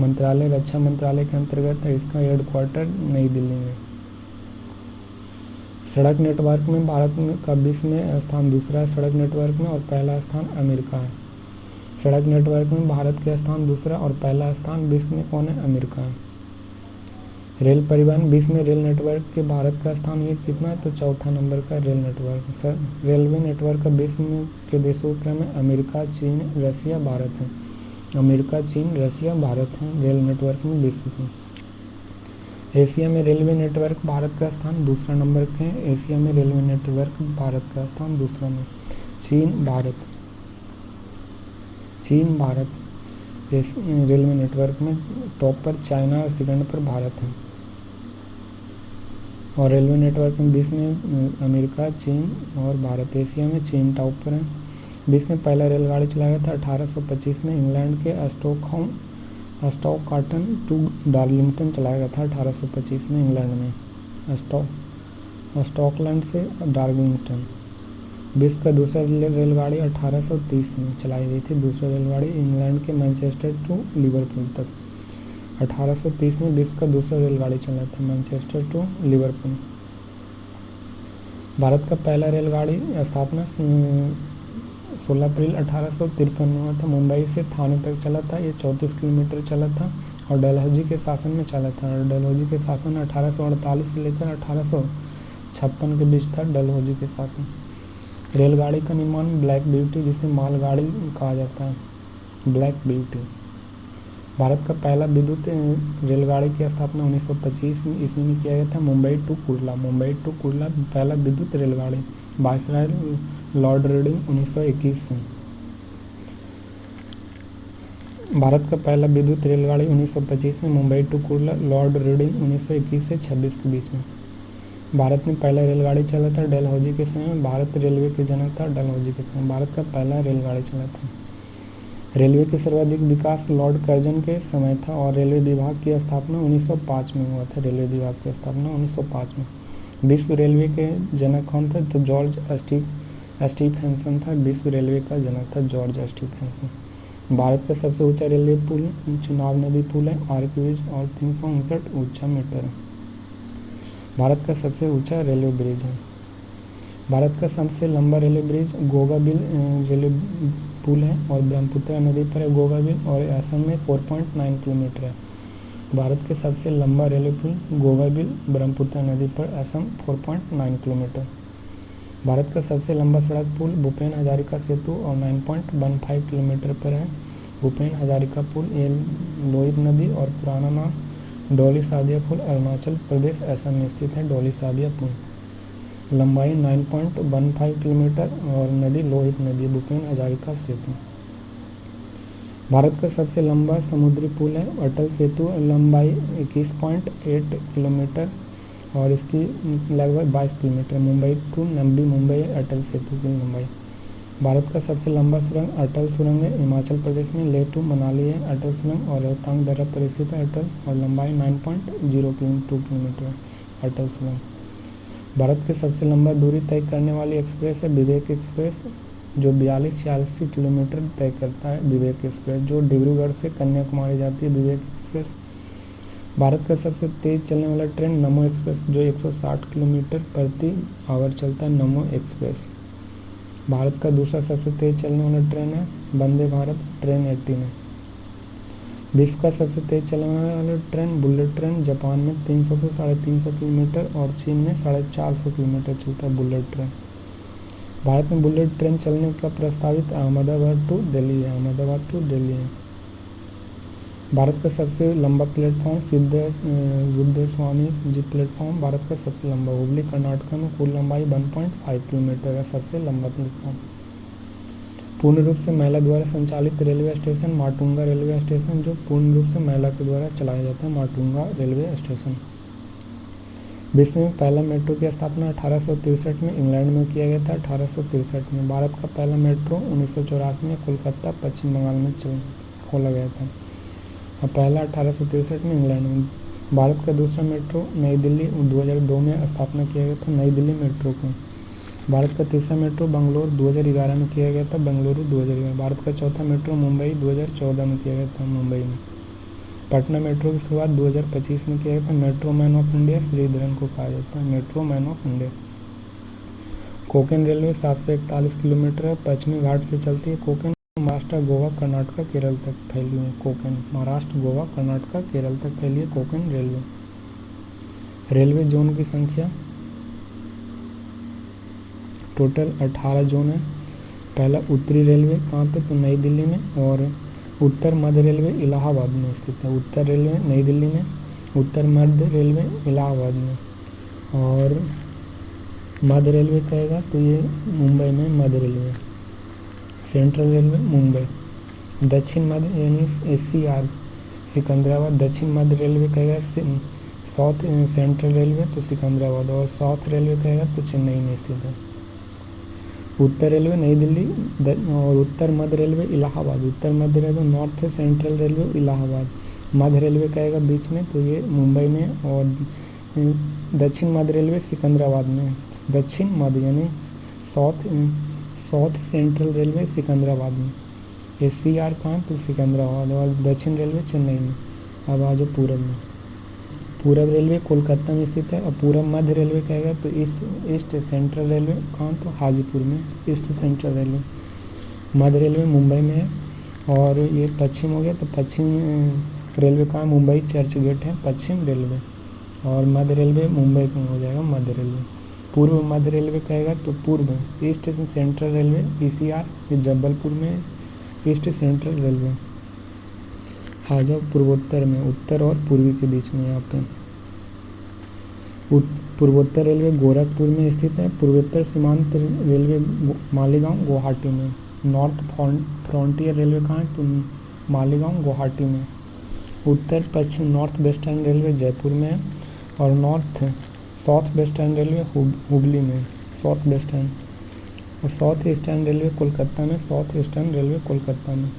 मंत्रालय रक्षा मंत्रालय के अंतर्गत है। इसका हेडक्वार्टर नई दिल्ली में। सड़क नेटवर्क में भारत का विश्व में स्थान दूसरा है सड़क नेटवर्क में और पहला स्थान अमेरिका है। सड़क नेटवर्क में भारत का स्थान दूसरा और पहला स्थान विश्व में कौन है? अमेरिका है। रेल परिवहन विश्व में रेल नेटवर्क के भारत का स्थान ये कितना है? तो चौथा नंबर का रेल नेटवर्क। रेलवे नेटवर्क का विश्व में के देशों के क्रम में अमेरिका, चीन, रसिया, भारत है। अमेरिका, चीन, रसिया, भारत हैं रेल नेटवर्क में विश्व में। एशिया में रेलवे नेटवर्क भारत का स्थान दूसरा नंबर के हैं। एशिया में रेलवे नेटवर्क भारत का स्थान दूसरा में। चीन, भारत रेलवे नेटवर्क में टॉप पर चाइना और सेकंड पर भारत है। और रेलवे नेटवर्क में विश्व में अमेरिका, चीन और भारत। एशिया में चीन टॉप पर है। विश्व में पहला रेलगाड़ी चलाया गया था 1825 में इंग्लैंड के स्टॉकटन टू डार्लिंगटन चलाया गया था 1825 में इंग्लैंड में स्टॉकलैंड से डार्लिंगटन। विश्व का दूसरा रेलगाड़ी 1830 में चलाई गई थी। दूसरा रेलगाड़ी इंग्लैंड के मैनचेस्टर टू लिवरपूल तक 1830 में विश्व का दूसरा रेलगाड़ी चला था मैनचेस्टर टू लिवरपूल। भारत का पहला रेलगाड़ी स्थापना 16 अप्रैल 1853 में हुआ था। मुंबई से थाने तक चला था। ये 34 किलोमीटर चला था और डलहौजी के शासन में चला था। डलहौजी के शासन 1848 से लेकर 1856 के बीच था डलहौजी के शासन। रेलगाड़ी का निर्माण ब्लैक ब्यूटी, जिसे मालगाड़ी कहा जाता है, ब्लैक ब्यूटी। भारत का पहला विद्युत रेलगाड़ी की स्थापना 1925 ईस्वी में किया गया था। मुंबई टू कुर्ला पहला विद्युत रेलगाड़ी। वायसराय लॉर्ड रेडिंग 1921 से। भारत का पहला विद्युत रेलगाड़ी 1925 में Mumbai to Kurla Lord Reading 1921 से 26 के बीच में। भारत में पहला रेलगाड़ी चला था डलहौजी के समय। भारत रेलवे के जनक था डलहौजी के समय। भारत का पहला रेलगाड़ी चला था। रेलवे के सर्वाधिक विकास लॉर्ड कर्जन के समय था और रेलवे विभाग की स्थापना 1905 में हुआ था। रेलवे विभाग की स्थापना 1905 में। विश्व रेलवे के जनक कौन थे? तो जॉर्ज स्टीफेंसन था। विश्व रेलवे का जनक था जॉर्ज स्टीफेंसन। भारत का सबसे ऊंचा रेलवे पुल चुनाव नदी पुल है आर्कविज और 359 ऊंचा मीटर है। भारत का सबसे ऊंचा रेलवे ब्रिज है। भारत का सबसे लंबा रेलवे ब्रिज गोगाबिल रेलवे पुल है और ब्रह्मपुत्र नदी पर है गोगाबिल और असम में 4.9 किलोमीटर है। भारत के सबसे लंबा रेलवे पुल गोगाबिल ब्रह्मपुत्र नदी पर असम 4.9 किलोमीटर। भारत का सबसे लंबा सड़क पुल भूपेन हजारिका सेतु और 9.15 किलोमीटर पर है। भूपेन हजारिका पुल ये लोहित नदी और पुराना नाम डोली सादिया पुल अरुणाचल प्रदेश असम में स्थित है। डोली सादिया पुल लंबाई 9.15 किलोमीटर और नदी लोहित नदी भूपेन हजारिका सेतु। भारत का सबसे लंबा समुद्री पुल है अटल सेतु लंबाई 21.8 किलोमीटर और इसकी लगभग 22 किलोमीटर। मुंबई टू नवी मुंबई अटल सेतु की लंबाई। भारत का सबसे लंबा सुरंग अटल सुरंग है हिमाचल प्रदेश में लेह टू मनाली है अटल सुरंग और रोहतांग दर्रा पर स्थित है अटल और लंबाई 9.02 किलोमीटर अटल सुरंग। भारत के सबसे लंबा दूरी तय करने वाली एक्सप्रेस है विवेक एक्सप्रेस जो 42-46 किलोमीटर तय करता है। विवेक एक्सप्रेस जो डिब्रूगढ़ से कन्याकुमारी जाती है विवेक एक्सप्रेस। भारत का सबसे तेज चलने वाला ट्रेन नमो एक्सप्रेस जो 160 किलोमीटर प्रति आवर चलता है नमो एक्सप्रेस। भारत का दूसरा सबसे तेज चलने वाला ट्रेन है वंदे भारत ट्रेन 18 है। विश्व का सबसे तेज चलने वाला ट्रेन बुलेट ट्रेन जापान में 300 से 350 किलोमीटर और चीन में 450 किलोमीटर चलता है बुलेट ट्रेन। भारत में बुलेट ट्रेन चलने का प्रस्तावित अहमदाबाद टू दिल्ली है। अहमदाबाद टू दिल्ली है। भारत का सबसे लंबा प्लेटफॉर्म सिद्धेश्वर स्वामी जी प्लेटफॉर्म भारत का सबसे लंबा हुबली कर्नाटक में कुल लंबाई 1.5 किलोमीटर है सबसे लंबा प्लेटफॉर्म। पूर्ण रूप से महिला द्वारा संचालित railway station Matunga railway station जो पूर्ण रूप से महिला के द्वारा चलाया जाता है माटुंगा रेलवे स्टेशन। विश्व में पहला मेट्रो की स्थापना 1863 में इंग्लैंड में किया गया था 1863 में। भारत का पहला मेट्रो 1984 में कोलकाता पश्चिम बंगाल में खोला गया था और पहला 1863 में इंग्लैंड में। भारत का दूसरा मेट्रो नई दिल्ली 2002 में स्थापना किया गया था नई दिल्ली मेट्रो को। भारत का तीसरा मेट्रो बंगलोर 2011 में किया गया था बेंगलुरु 2011। भारत का चौथा मेट्रो मुंबई 2014 में किया गया था मुंबई में। पटना मेट्रो की शुरुआत 2025 में किया गया था। Metro man of India Sreedharan को कहा जाता है metro man of India. Konkan railway 741 kilometre है पश्चिमी घाट से चलती है। कोंकण महाराष्ट्र गोवा कर्नाटक केरल तक फैली है। कोंकण महाराष्ट्र गोवा कर्नाटक केरल तक फैली है कोंकण रेलवे। रेलवे जोन की संख्या टोटल 18 जोन है। पहला उत्तरी रेलवे कहाँ पे तो नई दिल्ली में और उत्तर मध्य रेलवे इलाहाबाद में स्थित है। उत्तर रेलवे नई दिल्ली में उत्तर मध्य रेलवे इलाहाबाद में और मध्य रेलवे कहेगा तो ये मुंबई में मध्य रेलवे। Central railway Mumbai. दक्षिण मध्य यानी SCR सिकंदराबाद। दक्षिण मध्य रेलवे कहेगा साउथ सेंट्रल रेलवे तो सिकंदराबाद और साउथ रेलवे कहेगा तो चेन्नई में स्थित है। उत्तर रेलवे नई दिल्ली और उत्तर मध्य रेलवे इलाहाबाद। उत्तर मध्य railway north central railway Allahabad. मध्य रेलवे कहेगा बीच में तो ये मुंबई में और दक्षिण मध्य रेलवे सिकंदराबाद में। दक्षिण मध्य यानी साउथ सेंट्रल रेलवे सिकंदराबाद में। SCR कहाँ तो सिकंदराबाद और दक्षिण रेलवे चेन्नई में। अब आ जाओ पूरब में। पूरब रेलवे कोलकाता में स्थित है और पूरब मध्य रेलवे कहेगा तो ईस्ट सेंट्रल रेलवे कहाँ तो हाजीपुर में ईस्ट सेंट्रल रेलवे। मध्य रेलवे मुंबई में है और ये पश्चिम हो गया तो पश्चिम रेलवे कहाँ मुंबई चर्च गेट है पश्चिम रेलवे और मध्य रेलवे मुंबई में हो जाएगा मध्य रेलवे। पूर्व मध्य रेलवे कहेगा तो पूर्व ईस्ट सेंट्रल रेलवे ECR ये जबलपुर में ईस्ट सेंट्रल रेलवे। आ जाओ पूर्वोत्तर में उत्तर और पूर्वी के बीच में यहाँ पे पूर्वोत्तर रेलवे गोरखपुर में स्थित है। पूर्वोत्तर सीमांत रेलवे मालेगांव गुवाहाटी में। नॉर्थ फ्रंटियर रेलवे कहाँ है तो मालेगांव गुवाहाटी में। उत्तर पश्चिम नॉर्थ वेस्टर्न रेलवे जयपुर में और साउथ वेस्टर्न रेलवे हुबली में, साउथ वेस्टर्न। और साउथ ईस्टर्न रेलवे कोलकाता में, साउथ ईस्टर्न रेलवे कोलकाता में।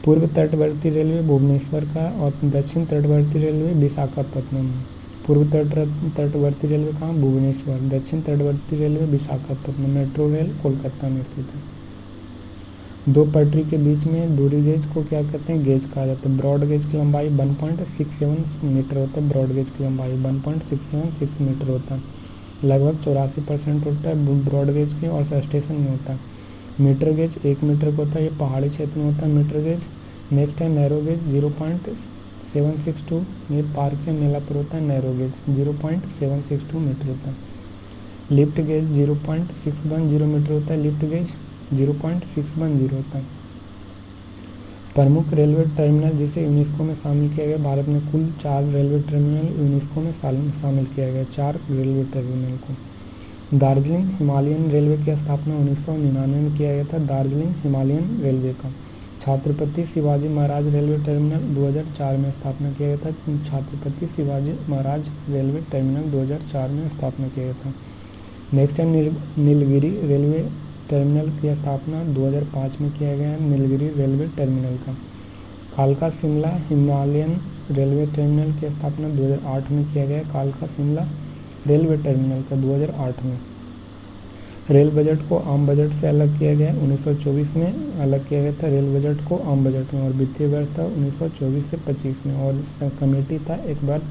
पूर्व तटवर्ती रेलवे भुवनेश्वर का और दक्षिण तटवर्ती रेलवे विशाखापट्टनम में। पूर्व तटवर्ती रेलवे कहाँ? भुवनेश्वर। दक्षिण तटवर्ती railway Visakhapatnam. Metro rail Kolkata में स्थित है। दो पटरी के बीच में दूरी गेज को क्या कहते हैं? गेज कहा जाता है। ब्रॉड गेज की लंबाई 1.67 मीटर होता है। ब्रॉड गेज की लंबाई 1.676 मीटर होता है। लगभग 84% होता है ब्रॉड गेज की और स्टेशन में होता है। मीटर गेज 1 मीटर का होता है, ये पहाड़ी क्षेत्र में होता है मीटर गेज। नेक्स्ट है नैरो गेज 0.762, ये पार्क या मेला पर होता है। नैरो गेज 0.762 मीटर होता है। लिफ्ट गेज 0.610 मीटर होता है। लिफ्ट गेज 0.610 होता है। प्रमुख रेलवे टर्मिनल जिसे यूनेस्को में शामिल किया गया। भारत में कुल 4 रेलवे टर्मिनल यूनेस्को में शामिल किया गया। 4 रेलवे टर्मिनल को। दार्जिलिंग हिमालयन रेलवे की स्थापना 1999 में किया गया था। दार्जिलिंग हिमालयन रेलवे का। छत्रपति शिवाजी महाराज रेलवे टर्मिनल 2004 में स्थापना किया गया था। छत्रपति शिवाजी महाराज रेलवे टर्मिनल 2004 में स्थापना किया गया था। नेक्स्ट है नीलगिरी रेलवे टर्मिनल की स्थापना 2005 में किया गया है। नीलगिरी रेलवे टर्मिनल का। कालका शिमला हिमालयन रेलवे टर्मिनल की स्थापना 2008 में किया गया है। कालका शिमला रेलवे टर्मिनल का 2008 में। रेल बजट को आम बजट से अलग किया गया। 1924 में अलग किया गया था रेल बजट को आम बजट में, और वित्तीय वर्ष था 1924 से 25 में। और कमेटी था एक वर्ष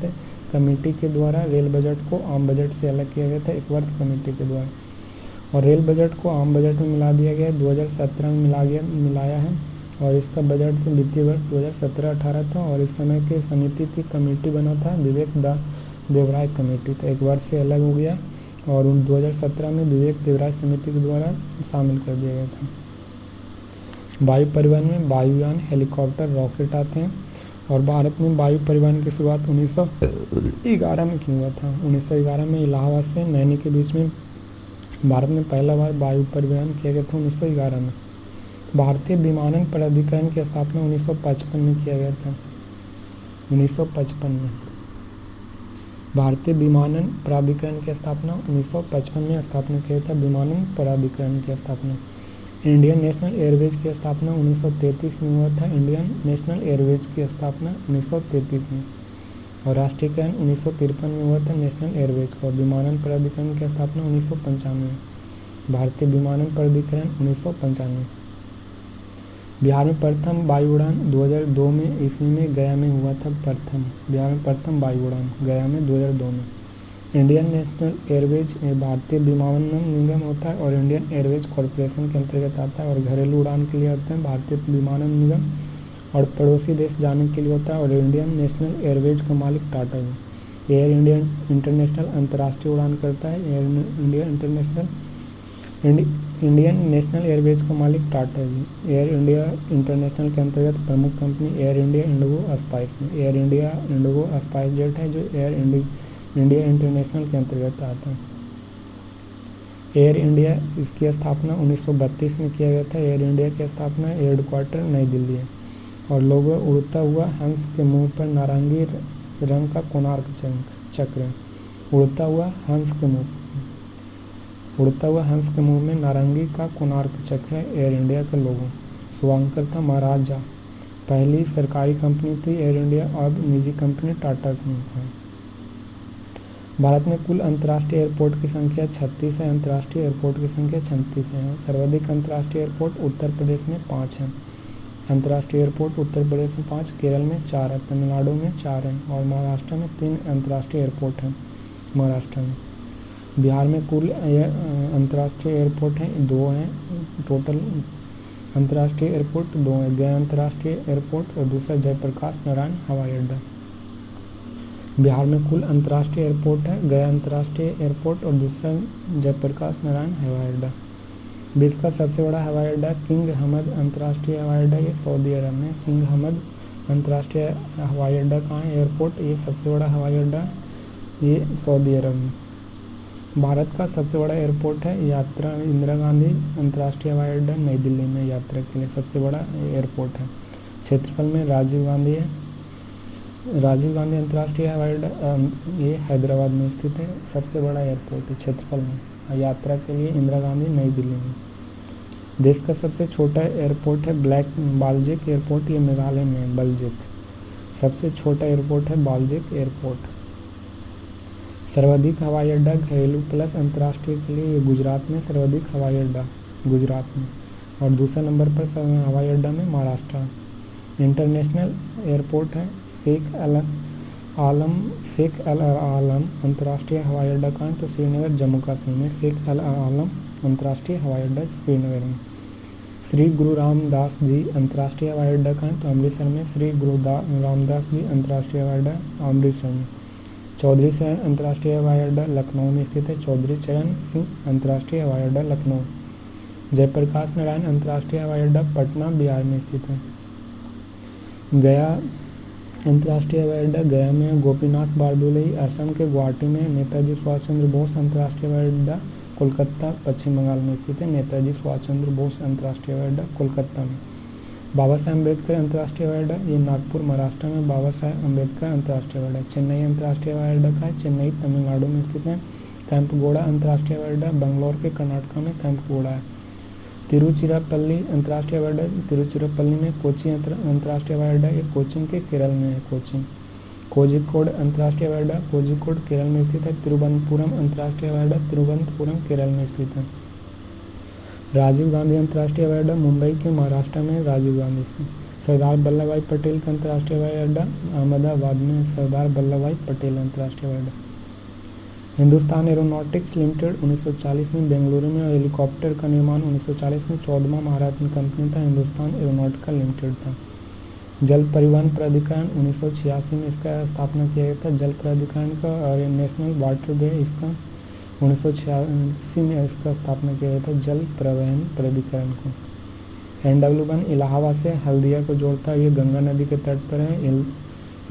कमेटी के द्वारा रेल बजट को आम बजट से अलग किया गया था, एक वर्ष कमेटी के द्वारा। और रेल बजट को आम बजट में मिला दिया गया 2017 में मिलाया है। और इसका बजट वित्तीय वर्ष 2017-18 था। और इस समय की समिति थी, कमेटी बना था विवेक देवराय कमेटी, तो एक वर्ष से अलग हो गया। और 2017 में विवेक देवराय समिति के द्वारा शामिल कर दिया गया था। वायु परिवहन में वायुयान, हेलीकॉप्टर, रॉकेट आते हैं। और भारत में वायु परिवहन की शुरुआत 1911 में क्यों हुआ था? 1911 में इलाहाबाद से नैनी के बीच में भारत में पहला बार वायु परिवहन किया गया था 1911 में। भारतीय विमानन प्राधिकरण की स्थापना 1955 में किया गया था। 1955 में भारतीय विमानन प्राधिकरण की स्थापना 1955 में स्थापना किया था। विमानन प्राधिकरण की स्थापना। इंडियन नेशनल एयरवेज की स्थापना 1933 में हुआ था। इंडियन नेशनल एयरवेज की स्थापना 1933 में। और राष्ट्रीयकरण 1953 में हुआ था नेशनल एयरवेज का। विमानन प्राधिकरण की स्थापना 1995 में। भारतीय विमानन प्राधिकरण 1995। बिहार में प्रथम वायु उड़ान 2002 में ईस्वी में गया में हुआ था। बिहार में प्रथम वायु उड़ान गया में 2002 में। इंडियन नेशनल एयरवेज भारतीय विमानन निगम होता है और इंडियन एयरवेज कॉरपोरेशन के अंतर्गत आता है। और घरेलू उड़ान के लिए होते हैं भारतीय विमानन निगम, और पड़ोसी देश जाने के लिए होता है। और इंडियन नेशनल एयरवेज का मालिक टाटा है। एयर इंडिया इंटरनेशनल अंतर्राष्ट्रीय उड़ान करता है। इंडियन नेशनल एयरवेज का मालिक टाटा है। एयर इंडिया इंटरनेशनल के अंतर्गत प्रमुख company Air India, IndiGo, Spice है। Air India, IndiGo, Spice Jet है जो एयर इंडिया इंटरनेशनल के अंतर्गत आता है। एयर इंडिया इसकी स्थापना 1932 में किया गया था। एयर इंडिया की स्थापना हेडक्वार्टर नई दिल्ली है। और लोगो उड़ता हुआ हंस के मुंह पर नारंगी रंग का कोणार्क चक्र है। उड़ता हुआ हंस के मुंह में नारंगी का कोणार्क चक्र है एयर इंडिया का लोगो। शुभांकर था महाराजा। पहली सरकारी कंपनी थी एयर इंडिया, अब निजी कंपनी टाटा है। भारत में कुल अंतर्राष्ट्रीय एयरपोर्ट की संख्या 36 है। अंतर्राष्ट्रीय एयरपोर्ट की संख्या 36 है। सर्वाधिक अंतर्राष्ट्रीय एयरपोर्ट उत्तर प्रदेश में 5 है। अंतर्राष्ट्रीय एयरपोर्ट उत्तर प्रदेश में 5, केरल में 4 है, तमिलनाडु में 4 है और महाराष्ट्र में 3 अंतर्राष्ट्रीय एयरपोर्ट हैं। महाराष्ट्र में। बिहार में कुल अंतर्राष्ट्रीय एयरपोर्ट हैं 2 हैं। टोटल अंतर्राष्ट्रीय एयरपोर्ट 2 हैं। गया अंतर्राष्ट्रीय एयरपोर्ट और दूसरा जयप्रकाश नारायण हवाई अड्डा। बिहार में कुल अंतर्राष्ट्रीय एयरपोर्ट है गया अंतर्राष्ट्रीय एयरपोर्ट और दूसरा जयप्रकाश नारायण हवाई अड्डा। विश्व का सबसे बड़ा हवाई अड्डा किंग हमद अंतर्राष्ट्रीय हवाई अड्डा, ये सऊदी अरब में। किंग हमद अंतर्राष्ट्रीय हवाई अड्डा कहाँ है? एयरपोर्ट, ये सबसे बड़ा हवाई अड्डा ये सऊदी अरब में। भारत का सबसे बड़ा एयरपोर्ट है इंदिरा गांधी अंतर्राष्ट्रीय हवाई अड्डा नई दिल्ली में। यात्रा के लिए सबसे बड़ा एयरपोर्ट है। क्षेत्रफल में राजीव गांधी है। राजीव गांधी अंतर्राष्ट्रीय हवाई अड्डा ये हैदराबाद में स्थित है। सबसे बड़ा एयरपोर्ट है क्षेत्रफल में। यात्रा के लिए इंदिरा गांधी नई दिल्ली में। देश का सबसे छोटा एयरपोर्ट है बाल्जिक एयरपोर्ट, ये मेघालय में है। बाल्जिक सबसे छोटा एयरपोर्ट है, बाल्जिक एयरपोर्ट। सर्वाधिक हवाई अड्डा घरेलू प्लस अंतर्राष्ट्रीय के लिए गुजरात में सर्वाधिक हवाई अड्डा, गुजरात में। और दूसरे नंबर पर हवाई अड्डा में महाराष्ट्र। इंटरनेशनल एयरपोर्ट है शेख अल आलम अंतर्राष्ट्रीय हवाई अड्डा कहाँ है, तो श्रीनगर जम्मू कश्मीर में शेख अल आलम अंतर्राष्ट्रीय हवाई अड्डा श्रीनगर में। श्री गुरु रामदास जी अंतर्राष्ट्रीय हवाई अड्डा कहाँ है, तो अमृतसर में श्री गुरु रामदास जी अंतर्राष्ट्रीय हवाई अड्डा अमृतसर में। चौधरी चरण अंतर्राष्ट्रीय हवाई अड्डा लखनऊ में स्थित है। चौधरी चरण सिंह अंतर्राष्ट्रीय हवाई अड्डा लखनऊ। जयप्रकाश नारायण अंतर्राष्ट्रीय हवाई अड्डा पटना बिहार में स्थित है। गया अंतर्राष्ट्रीय हवाई अड्डा गया में। गोपीनाथ बारदोली असम के गुवाहाटी में। नेताजी सुभाष चंद्र बोस अंतर्राष्ट्रीय हवाई अड्डा कोलकाता पश्चिम बंगाल में स्थित है। नेताजी सुभाष चंद्र बोस अंतर्राष्ट्रीय हवाई अड्डा कोलकाता में। बाबा साहेब अम्बेडकर अंतर्राष्ट्रीय हवाई अड्डा ये नागपुर महाराष्ट्र में बाबा साहेब अम्बेडकर अंतर्राष्ट्रीय हवाई अड्डा। चेन्नई अंतर्राष्ट्रीय हवाई अड्डा का है, चेन्नई तमिलनाडु में स्थित है। कैंपगोड़ा अंतर्राष्ट्रीय हवाई अड्डा बेंगलोर के कर्नाटक में कैंपगोड़ा है। तिरुचिरापल्ली अंतर्राष्ट्रीय हवाई अड्डा तिरुचिरापल्ली में। कोची अंतर्राष्ट्रीय हवाई अड्डा ये कोचिन के केरल में है, कोचिन। कोझिकोड अंतर्राष्ट्रीय हवाई अड्डा कोझिकोड केरल में स्थित है। तिरुवनंतपुरम अंतर्राष्ट्रीय हवाई अड्डा तिरुवनंतपुरम केरल में स्थित है। राजीव गांधी अंतर्राष्ट्रीय हवाई अड्डा मुंबई के महाराष्ट्र में राजीव गांधी से। सरदार वल्लभ भाई पटेल का अंतर्राष्ट्रीय हवाई अड्डा अहमदाबाद में। सरदार वल्लभ भाई पटेल अंतर्राष्ट्रीय हवाई अड्डा। हिंदुस्तान एरोनॉटिक्स लिमिटेड 1940 में बेंगलुरु में। और हेलीकॉप्टर का निर्माण 1940 में 14वां महारत्न कंपनी था, हिंदुस्तान एरोनॉटिकल लिमिटेड था। जल परिवहन प्राधिकरण 1986 में इसका स्थापना किया गया था, जल प्राधिकरण का। और नेशनल वाटर वे इसका 1986 में इसका स्थापना किया गया था, जल परिवहन प्राधिकरण को। NW1 इलाहाबाद से हल्दिया को जोड़ता है, ये गंगा नदी के तट पर है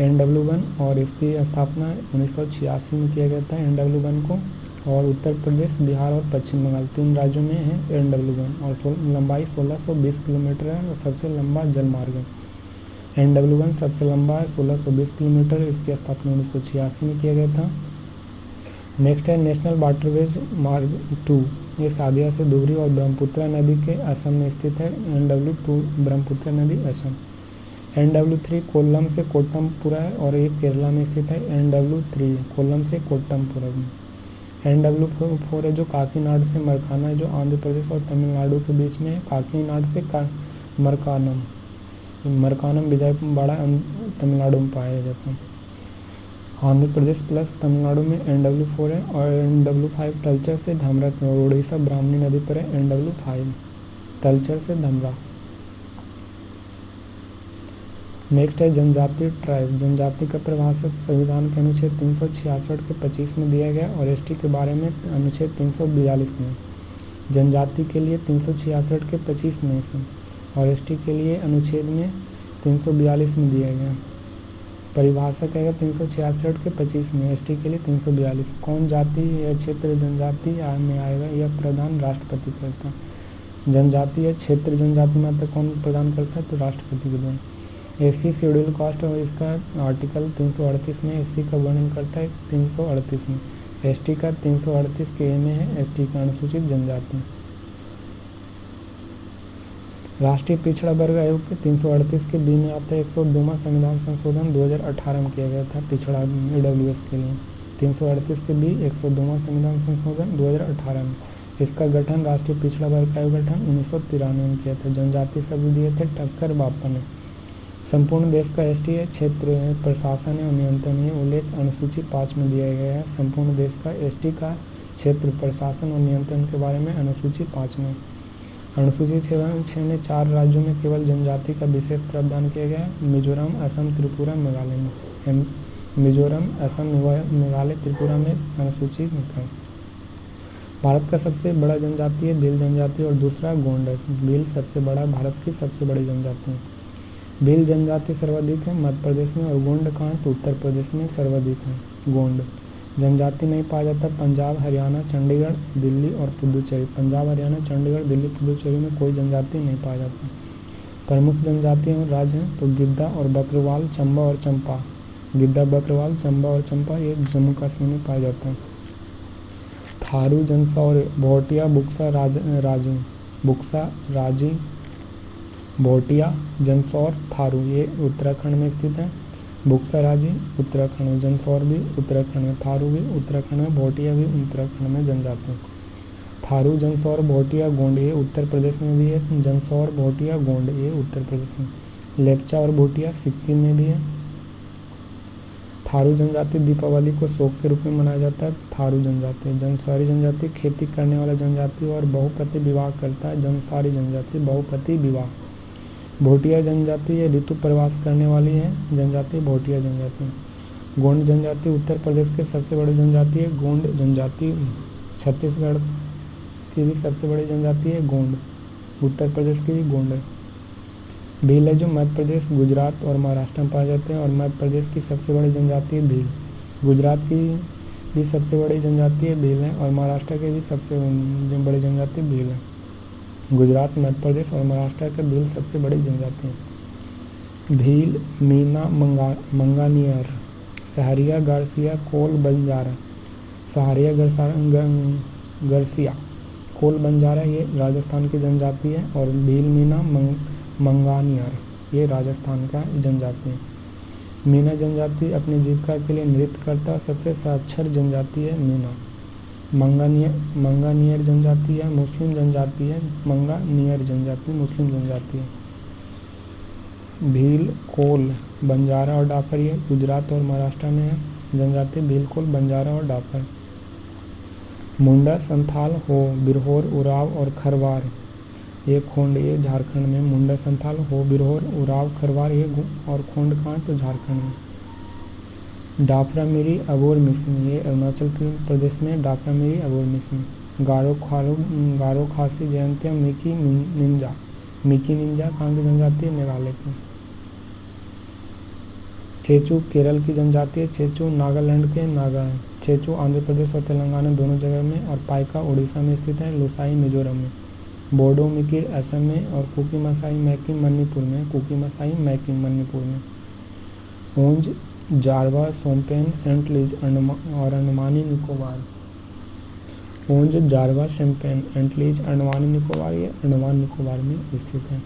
NW1। और इसकी स्थापना 1986 में किया गया था NW1 को। और उत्तर प्रदेश, बिहार और पश्चिम बंगाल 3 राज्यों में है NW1। और लंबाई 1620 किलोमीटर है और सबसे लंबा जल मार्ग है। NW1 सबसे लंबा है, 1620 किलोमीटर। इसकी स्थापना 1986 में किया गया था। नेक्स्ट है नेशनल वाटरवेज मार्ग 2, ये सादिया से धुबरी और ब्रह्मपुत्र नदी के असम में स्थित है। NW2 ब्रह्मपुत्र नदी असम। NW3 कोल्लम से कोट्टमपुरा है और ये केरला में स्थित है। NW3 कोल्लम से कोट्टमपुरा में। NW4 है जो काकीनाड से मरकाना, जो आंध्र प्रदेश और तमिलनाडु के बीच में है। काकीनाड से मरकानम विजयवाड़ा तमिलनाडु में पाया जाता है। आंध्र प्रदेश प्लस तमिलनाडु में NW4 है। और NW5 तलचर से धमरा, उड़ीसा ब्राह्मणी नदी पर है NW5 तलचर से धमरा। नेक्स्ट है जनजाति ट्राइब। जनजाति का परिभाषा संविधान के अनुच्छेद 366 के 25 में दिया गया और ST के बारे में अनुच्छेद 342 में। जनजाति के लिए 366 के 25 में से और ST के लिए अनुच्छेद में 342 में दिया गया। परिभाषा कहेगा 366 के 25 में, ST के लिए 342। कौन जाति या क्षेत्र जनजाति में आएगा, यह प्रदान राष्ट्रपति करता है। जनजाति या क्षेत्र जनजाति मात्र कौन प्रदान करता है, तो राष्ट्रपति के द्वारा। SC शेड्यूल कास्ट और इसका आर्टिकल 338 में SC का वर्णन करता है 338 में। ST का 338 के A में है, ST का अनुसूचित जनजाति। राष्ट्रीय पिछड़ा वर्ग आयोग के 338 के B में आता है 102वां संविधान संशोधन 2018 में किया गया था पिछड़ा EWS के लिए। 338 के B 102वां संविधान संशोधन 2018 में। इसका गठन राष्ट्रीय पिछड़ा वर्ग आयोग गठन 1993 में किया था। जनजाति शब्द दिए थे टक्कर बापा ने। संपूर्ण देश का ST है, क्षेत्र है, प्रशासन है और नियंत्रण है, उल्लेख अनुसूची 5 में दिया गया है। संपूर्ण देश का ST का क्षेत्र, प्रशासन और नियंत्रण के बारे में अनुसूची 5 में। अनुसूची 6 में 4 राज्यों में केवल जनजाति का विशेष प्रावधान किया गया है, मिजोरम, असम, त्रिपुरा, मेघालय में। मिजोरम, असम, मेघालय, त्रिपुरा में अनुसूची था। भारत का सबसे बड़ा जनजाति है भील जनजाति और दूसरा गोंड है। भील सबसे बड़ा, भारत की सबसे बड़ी जनजाति है। भील जनजाति सर्वाधिक है मध्य प्रदेश में और गोंड कहाँ है, तो उत्तर प्रदेश में सर्वाधिक है गोंड जनजाति। नहीं पाया जाता पंजाब, हरियाणा, चंडीगढ़, दिल्ली और पुदुचेरी। पंजाब, हरियाणा, चंडीगढ़, दिल्ली, पुदुचेरी में कोई जनजाति नहीं पाया जाता। प्रमुख जनजाति और राज्य हैं तो गिद्दा और बकरवाल, चंबा और चंपा। गिद्दा, बकरवाल, चंबा और चंपा ये जम्मू कश्मीर में पाए जाते हैं। थारू, जंसौर, भोटिया, बुक्सा, राजी, बुक्सा, राजी, भोटिया, जंसौर, थारू ये उत्तराखंड में स्थित है। बुक्सा राजी उत्तराखंड में, जंसौर भी उत्तराखंड में, थारू भी उत्तराखंड में, भोटिया भी उत्तराखंड में जनजाति। थारू, जंसौर, भोटिया, गोंड ये उत्तर प्रदेश में भी है। जंसौर, भोटिया, गोंड ये उत्तर प्रदेश में। लेप्चा और भोटिया सिक्किम में भी है। थारू जनजाति दीपावली को शोक के रूप में मनाया जाता है। थारू जनजाति। जंसारी जनजाति खेती करने वाला जनजाति और बहुपति विवाह करता है। जंसारी जनजाति बहुपति विवाह। भोटिया जनजाति ये ऋतु प्रवास करने वाली है जनजाति, भोटिया जनजाति। गोंड जनजाति उत्तर प्रदेश के सबसे बड़ी जनजाति है। गोंड जनजाति छत्तीसगढ़ की भी सबसे बड़ी जनजाति है। गोंड उत्तर प्रदेश की भी गोंड है। भील है जो मध्य प्रदेश, गुजरात और महाराष्ट्र में पाए जाते हैं और मध्य प्रदेश की सबसे बड़ी जनजाति है भील। गुजरात की भी सबसे बड़ी जनजाति है भील है और महाराष्ट्र की भी सबसे बड़ी जनजाति भील है। गुजरात, मध्य प्रदेश और महाराष्ट्र के भील सबसे बड़ी जनजाति हैं। भील, मीना, मंगानियर, सहारिया, गार्सिया, कोल, बंजारा। सहारिया, गार्सिया, कोल, बंजारा ये राजस्थान की जनजाति है और भील, मीना, मंगानियर ये राजस्थान का जनजाति है। मीना जनजाति अपनी जीविका के लिए नृत्य करता है। सबसे साक्षर जनजाति है मीना। मंगानियर जनजाति है मुस्लिम जनजाति है। मंगानियर जनजाति मुस्लिम जनजाति है। भील, कोल, बंजारा और डाकर ये गुजरात और महाराष्ट्र में है जनजाति। भील, कोल, बंजारा और डाकर। मुंडा, संथाल, हो, बिरहोर, उराव और खरवार ये खोंड ये झारखंड में। मुंडा, संथाल, हो, बिरहोर, उराव, खरवार ये और खोंड कहाँ तो झारखंड में। डाफरा मिरी, अबोर मिसमी ये अरुणाचल प्रदेश में। डाफरा मिरी, अबोर मिसमी। गारो, खासी, Jaintia, Mickey Ninja. Mickey Ninja कहाँ की जनजाति है? मेघालय की। चेचू केरल की जनजाति है। चेचू नागालैंड के नागा है। चेचू आंध्र प्रदेश और तेलंगाना दोनों जगह में और पाइका उड़ीसा में स्थित है। लोसाई मिजोरम में। बोडो मिकिर असम में और कुकी मसाई मैकिम मणिपुर में। कुकी मसाई मैकिम मणिपुर में। ओंज, जारवा, सोमपेन, सेंट लीज और अंडमानी निकोबार। ओंज, जारवा, सोमपेन, सेंट लीज, अंडमानी निकोबार ये अंडमान निकोबार में स्थित है।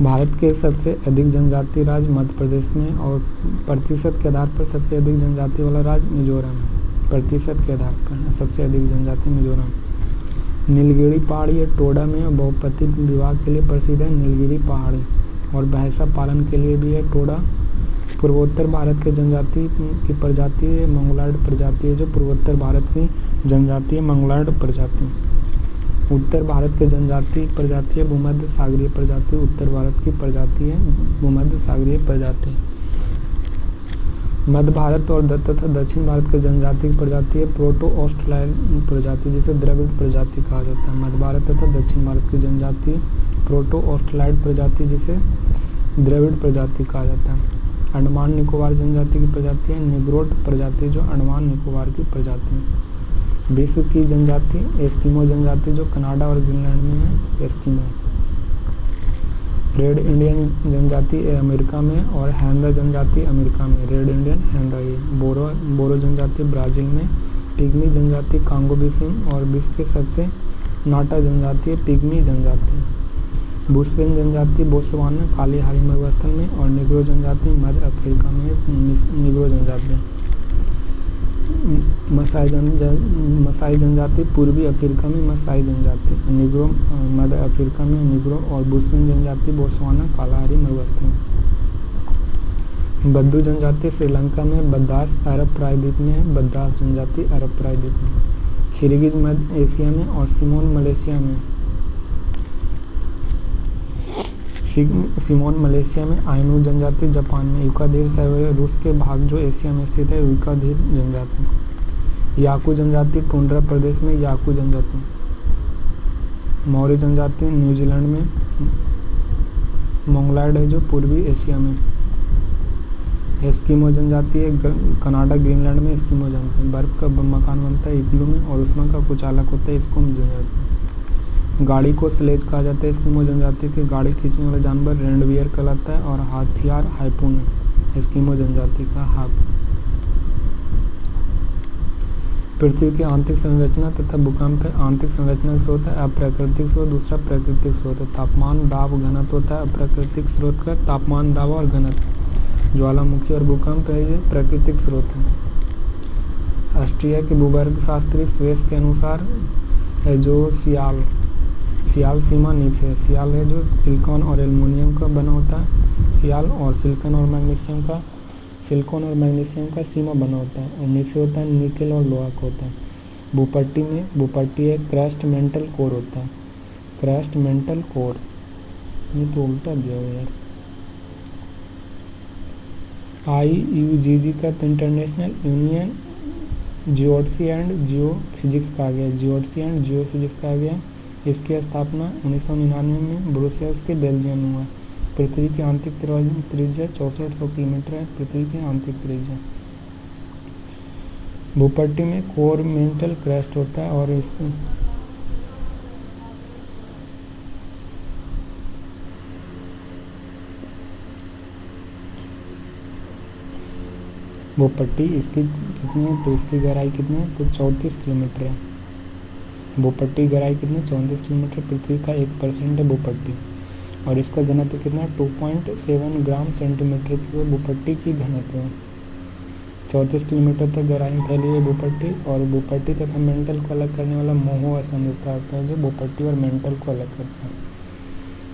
भारत के सबसे अधिक जनजाति राज्य मध्य प्रदेश में और प्रतिशत के आधार पर सबसे अधिक जनजाति वाला राज्य मिजोरम है। प्रतिशत के आधार पर सबसे अधिक जनजाति मिजोरम। नीलगिरी पहाड़ी ये टोडा में और बहुपति विवाह के लिए प्रसिद्ध है। नीलगिरी पहाड़ी और भैंसा पालन के लिए भी है टोडा। पूर्वोत्तर भारत के जनजाति की प्रजाति है मंगोलॉयड प्रजाति है जो पूर्वोत्तर भारत की जनजाति है मंगोलॉयड प्रजाति। उत्तर भारत के जनजाति प्रजाति है भूमध्य सागरीय प्रजाति। उत्तर भारत की प्रजाति है भूमध्य सागरीय प्रजाति। मध्य भारत और तथा दक्षिण भारत के जनजाति की प्रजाति है प्रोटो ऑस्ट्रेलियन प्रजाति जिसे द्रविड़ प्रजाति कहा जाता है। मध्य भारत तथा दक्षिण भारत की जनजाति प्रोटो ऑस्ट्रेलियन प्रजाति जिसे द्रविड़ प्रजाति कहा जाता है। अंडमान निकोबार जनजाति की प्रजाति है निग्रोड प्रजाति जो अंडमान निकोबार की प्रजाति है। विश्व की जनजाति एस्किमो जनजाति जो कनाडा और ग्रीनलैंड में है एस्किमो। रेड इंडियन जनजाति अमेरिका में और हैंदा जनजाति अमेरिका में। रेड इंडियन हैंदा ये। बोरो जनजाति ब्राज़ील में। पिग्मी जनजाति कांगो बेसिन और विश्व के सबसे नाटा जनजाति पिग्मी जनजाति। बुशमैन जनजाति बोत्सवाना काली हारी मरुस्थल में और निग्रो जनजाति मध्य अफ्रीका में निग्रो जनजाति। मसाई जनजाति पूर्वी अफ्रीका में मसाई जनजाति। निग्रो मध्य अफ्रीका में निग्रो और बुशमैन जनजाति बोत्सवाना कालाहारी मरुस्थल में। बद्दू जनजाति श्रीलंका में। बद्दास अरब प्रायद्वीप में है। बद्दास जनजाति अरब प्रायद्वीप में। खिरगिज मध्य एशिया में और सिमोन मलेशिया में। सिमोन मलेशिया में। आइनू जनजाति जापान में। युकाधीर साइबेरिया रूस के भाग जो एशिया में स्थित है युकाधीर जनजाति। याकू जनजाति टुंड्रा प्रदेश में। याकू जनजाति। मौर्य जनजाति न्यूजीलैंड में। मंगोलॉयड है जो पूर्वी एशिया में। एस्किमो जनजाति है कनाडा ग्रीनलैंड में एस्किमो जानते हैं। बर्फ़ का मकान बनता है इग्लू में और उसमें का कुछ अलग होता है, इसको हम जनजाति। गाड़ी को स्लेज कहा जाता है एस्किमो जनजाति के। गाड़ी खींचने वाला जानवर रेंडवियर कहलाता है और हथियार हार्पून है एस्किमो जनजाति का हार्पून। पृथ्वी की आंतरिक संरचना तथा भूकंप है। आंतरिक संरचना का स्रोत है अप्राकृतिक स्रोत, दूसरा प्राकृतिक स्रोत है। तापमान, दाब, घनत्व होता है अप्राकृतिक स्रोत का तापमान, दाब और घनत्व। ज्वालामुखी और भूकंप है ये प्राकृतिक स्रोत है। ऑस्ट्रिया के भूगर्भ शास्त्री स्वेस के अनुसार है जो सियाल सीमा नीफ है। सियाल है जो सिलिकॉन और एल्युमिनियम का बना होता है। सियाल और सिलिकॉन और मैग्नीशियम का सीमा बना होता है। और नीफे होता है निकेल और लोहा का होता है। भूपट्टी एक क्रस्ट मेंटल कोर होता है। क्रस्ट मेंटल कोर, ये तो उल्टा दिया हुआ यार। IUGG का इंटरनेशनल यूनियन जियोडसी एंड जियोफिजिक्स कहा गया। इसकी स्थापना 1999 में ब्रुसेल्स के बेल्जियम में हुआ। पृथ्वी की आंतरिक त्रिज्या 6400 किलोमीटर है। पृथ्वी की आंतरिक त्रिज्या। भूपट्टी में कोर मेंटल क्रस्ट होता है और इसको भूपट्टी इसकी कितनी है तो इसकी गहराई कितनी है तो 34 किलोमीटर है। भूपट्टी गहराई कितनी 34 किलोमीटर। पृथ्वी का 1% है भूपट्टी और इसका घनत्व कितना 2.7 ग्राम सेंटीमीटर की भूपट्टी की घनत्व है। 34 किलोमीटर तक गहराई में फैली है भूपट्टी। और भूपट्टी तथा मेंटल को अलग करने वाला मोहो असमता होता है जो भूपट्टी और मेंटल को अलग करता है।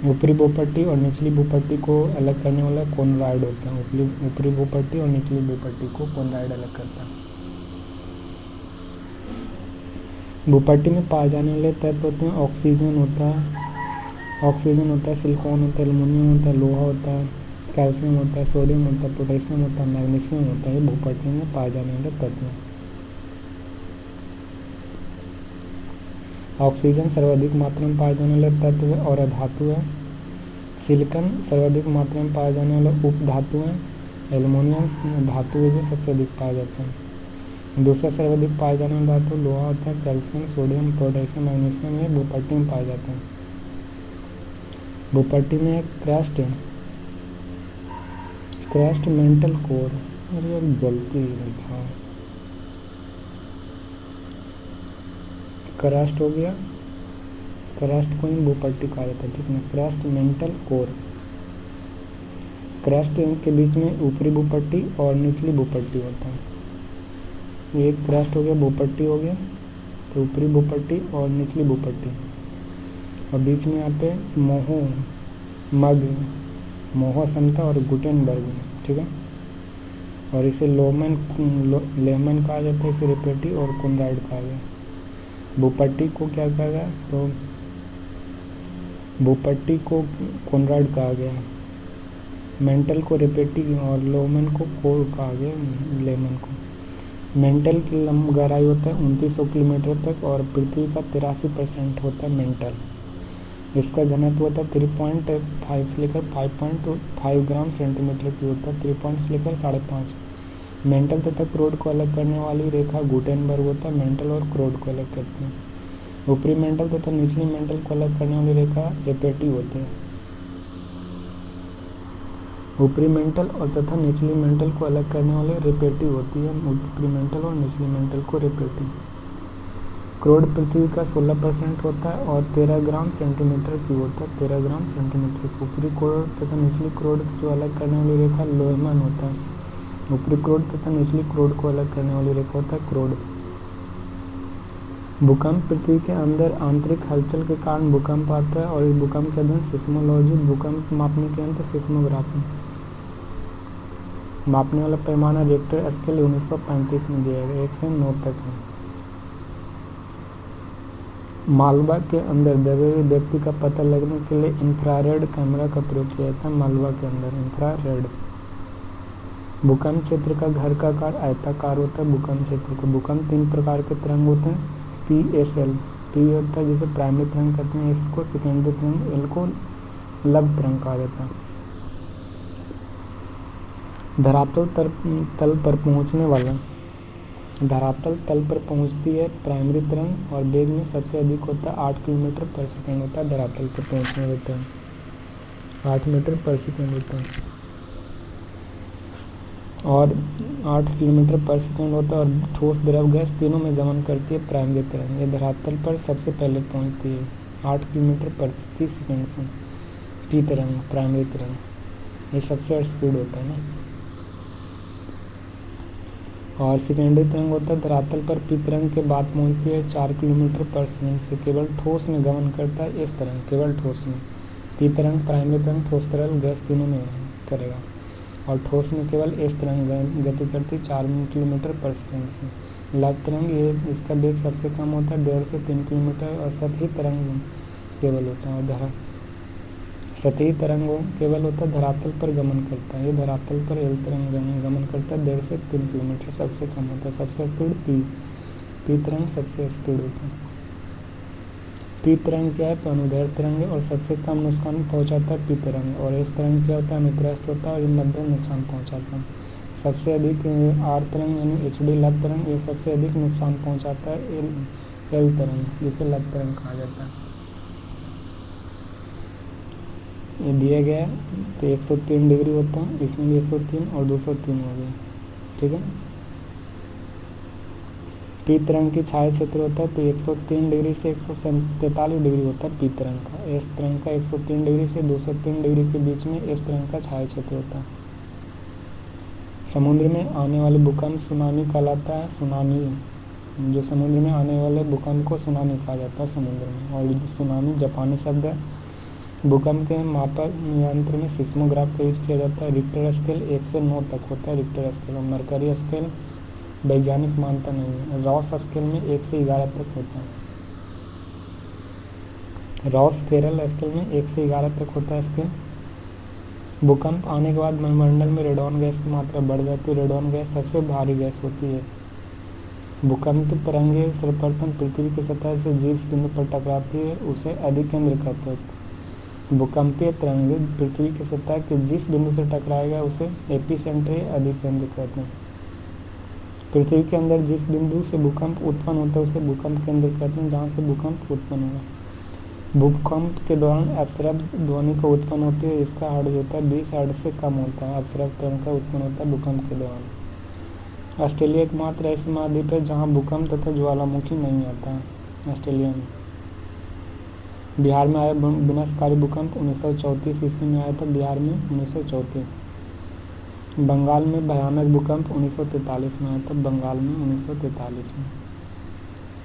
ऊपरी भूपट्टी और निचली भूपट्टी को अलग करने वाला कोनराइड होता है। ऊपरी भूपट्टी और निचली भूपट्टी को कोनराइड अलग करता है। भूपट्टी में पाए जाने वाले तत्व होते हैं ऑक्सीजन होता है, सिलिकॉन होता है, एल्युमिनियम होता है, लोहा होता है, कैल्शियम होता है, सोडियम होता है, पोटेशियम होता है, मैग्नीशियम होता है। ये भूपट्टी में पाए जाने वाले तत्व हैं। ऑक्सीजन सर्वाधिक मात्रा में पाए जाने वाला तत्व और अधातु है। सिलिकॉन सर्वाधिक मात्रा में पाए जाने वाला उपधातु है। एल्युमिनियम धातु है जो सबसे अधिक पाया जाता है। दूसरा सर्वाधिक पाए जाने वाला धातु लोहा होता है। कैल्शियम, सोडियम, पोटेशियम, मैग्नीशियम ये भूपट्टी में पाए जाते हैं। भूपट्टी में एक क्रस्ट मेंटल कोर, अरे गलती था, क्रस्ट हो गया, क्रस्ट को ही भूपट्टी कहा जाता है, ठीक है। क्रस्ट मेंटल कोर, क्रस्ट के बीच में ऊपरी भूपट्टी और निचली भूपट्टी होता है। ये क्रस्ट हो गया, भूपट्टी हो गया, तो ऊपरी भूपट्टी और निचली भूपट्टी और बीच में यहाँ पे मोहो समता और गुटेनबर्ग, ठीक है। और इसे लेमन कहा जाता है, इसे रिपेटी और कोनराइड कहा गया। भूपट्टी को क्या कहा गया तो भूपट्टी को कोनराइड कहा गया, मेंटल को रिपेटी और लोमन को कोर कहा गया, लेमन को। मेंटल की गहराई होता है 2900 किलोमीटर तक और पृथ्वी का 83% होता है मेंटल। इसका घनत्व होता है 3.5 से लेकर 5.5 ग्राम सेंटीमीटर की होता है। 3 से लेकर 5.5। मेंटल तथा क्रोड को अलग करने वाली रेखा गुटेनबर्ग होता है। मेंटल और क्रोड को अलग करती है। ऊपरी मेंटल तथा निचली मेंटल को अलग करने वाली रेखा रिपेटी होती है। ऊपरी मेंटल और तथा निचली मेंटल को अलग करने वाली रिपेटी होती है। ऊपरी मेंटल और निचली मेंटल को रिपेटी। क्रोड पृथ्वी का 16% होता है और 13 ग्राम सेंटीमीटर की होता है। 13 ग्राम सेंटीमीटर की। ऊपरी क्रोड तथा निचली क्रोड जो अलग करने वाली रेखा लोहमन होता है। ऊपरी क्रोड तथा निचली क्रोड को अलग करने वाली रेखा होता है क्रोड। भूकंप पृथ्वी के अंदर आंतरिक हलचल के कारण भूकंप आता है और इस भूकंप के अध्ययन सिस्मोलॉजी, भूकंप मापने के अंत सिस्मोग्राफी। मापने वाला पैमाना रिक्टर स्केल 1935 में दिया गया, 1 से 9 तक है। मालवा के अंदर दबे हुए व्यक्ति का पता लगने के लिए इंफ्रारेड कैमरा का प्रयोग किया जाता है। मालवा के अंदर इंफ्रारेड। भूकंप क्षेत्र का घर का आकार आयताकार होता है। भूकंप क्षेत्र का भूकंप 3 प्रकार के तरंग होते हैं। PSL, P होता है जिसे प्राइमरी तरंग कहते हैं, S को सेकेंडरी तरंग, L को लघु तरंग कहा जाता है। धरातल तल पर पहुंचने वाला धरातल तल पर पहुंचती है प्राइमरी तरंग और वेग में सबसे अधिक होता है 8 किलोमीटर पर सेकंड होता है धरातल पर पहुंचने वाला तरंग 8 मीटर पर सेकंड होता है और 8 किलोमीटर पर सेकंड होता है और ठोस द्रव गैस तीनों में गमन करती है प्राइमरी तरंग। ये धरातल पर सबसे पहले पहुंचती है 8 किलोमीटर प्रति सेकंड से। पी तरंग प्राइमरी तरंग ये सबसे स्पीड होता है ना। और सेकेंडरी तरंग होता है धरातल पर पी तरंग के बाद पहुंचती है 4 किलोमीटर पर सेकंड से। केवल ठोस में गमन करता है इस तरंग केवल ठोस में। पी तरंग प्राइमरी तरंग ठोस तरल गैस तीनों में करेगा और ठोस में केवल इस तरंग गति करती 4 किलोमीटर पर सेकंड से। लघु तरंग ये इसका वेग सबसे कम होता है 1.5 से 3 किलोमीटर और सतही तरंग केवल होता है और सतही तरंग केवल होता है धरातल पर गमन करता है। ये धरातल पर एल तरंग गमन करता है 1.5 से 3 किलोमीटर सबसे कम होता है। सबसे स्पीड पी तरंग सबसे स्पीड होता है। पी तरंग क्या है तो अनुदैर्ध्य तरंग है और सबसे कम नुकसान पहुंचाता है पी तरंग। और इस तरंग क्या होता है अनुप्रस्थ होता है और ये मध्यम नुकसान पहुंचाता है। सबसे अधिक आर तरंग यानी एचडी लघु तरंग ये सबसे अधिक नुकसान पहुंचाता है एल तरंग जिसे लघु तरंग कहा जाता है। ये दिया गया है तो 103 डिग्री होता है इसमें भी 103 और 203 हो गया ठीक है। पी तरंग की छाया क्षेत्र होता है तो 103 डिग्री से 143 डिग्री होता है पी तरंग का। एस तरंग का 103 डिग्री से 203 डिग्री के बीच में इस तरंग का छाया क्षेत्र होता है। समुद्र में आने वाले भूकंप सुनामी कहलाता है। सुनामी जो समुद्र में आने वाले भूकंप को सुनामी कहा जाता है समुद्र में। और सुनामी जापानी शब्द है। भूकंप के मापक यंत्र में सिस्मोग्राफ का यूज किया जाता है। रिक्टर स्केल 1 से 9 तक होता है रिक्टर स्केल। और मरकरी स्केल वैज्ञानिक मानता नहीं है। रॉस स्केल में 1 से 11 तक होता है। रॉस फेरल स्केल में 1 से 11 तक होता है स्केल। भूकंप आने के बाद वायुमंडल में रेडॉन गैस की मात्रा बढ़ जाती है। रेडॉन गैस सबसे भारी गैस होती है। भूकंप तरंगे सर्वप्रथम पृथ्वी की सतह से जिस बिंदु पर टकराती है उसे अधिकेंद्र कहते हैं। भूकंपीय तरंगे पृथ्वी की सतह के जिस बिंदु से टकराएगा उसे एपिसेंटर या अधिकेंद्र कहते हैं। पृथ्वी के अंदर जिस बिंदु से भूकंप उत्पन्न होता है उसे भूकंप केंद्र कहते हैं जहाँ से भूकंप उत्पन्न हुआ। भूकंप के दौरान अपसर्प ध्वनि का उत्पन्न होती है। इसका हर्ट्ज होता है 20 हर्ट्ज से कम होता है। अपसर्प तरंग का उत्पन्न होता है भूकंप के दौरान। ऑस्ट्रेलिया एकमात्र ऐसा महाद्वीप है जहाँ भूकंप तथा ज्वालामुखी नहीं आता है। ऑस्ट्रेलिया में बिहार में आया विनाशकारी भूकंप 1934 ईस्वी में आया था। बिहार में 1934। बंगाल में भयानक भूकंप 1943 में आया था। बंगाल में 1943 में।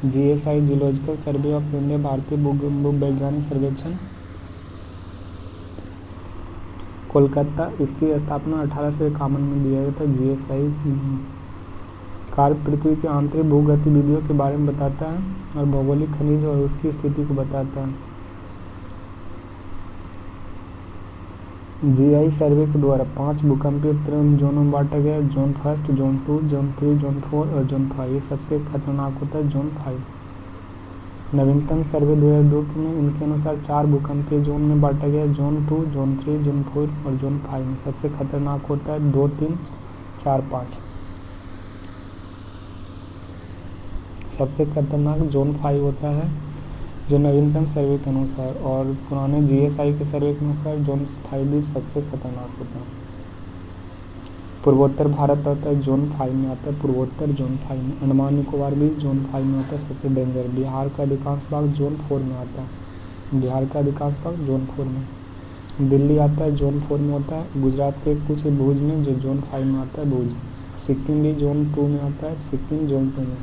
GSI geological survey of India भारतीय भूवैज्ञानिक सर्वेक्षण कोलकाता इसकी स्थापना 1851 में दिया गया था। जीएसआई कार्य पृथ्वी की आंतरिक भू गतिविधियों के बारे में बताता है और भौगोलिक खनिज और उसकी स्थिति को बताता है। जीआई सर्वे के द्वारा 5 भूकंपीय जोनों में बांटा गया। जोन 1, जोन 2, जोन 3, जोन 4 और जोन 5। ये सबसे खतरनाक होता है जोन 5। नवीनतम सर्वे 2002 में इनके अनुसार 4 भूकंपीय जोन में बांटा गया। जोन 2, जोन 3, जोन 4 और जोन 5 में सबसे खतरनाक होता है 2, 3, 4, 5। सबसे खतरनाक जोन 5 होता है जो नवीनतम सर्वे के अनुसार। और पुराने जीएसआई के सर्वे के अनुसार जोन 5 भी सबसे खतरनाक होता है। पूर्वोत्तर भारत आता है जोन 5 में आता है। पूर्वोत्तर जोन 5 में। अंडमान निकोबार भी जोन 5 में आता है सबसे डेंजर। बिहार का अधिकांश भाग जोन 4 में आता है। बिहार का अधिकांश भाग जोन 4 में। दिल्ली आता है जोन 4 में होता है। गुजरात के कुछ भुज में जो जोन 5 में आता है भुज। सिक्किम भी जोन 2 में आता है। सिक्किम जोन 2 में।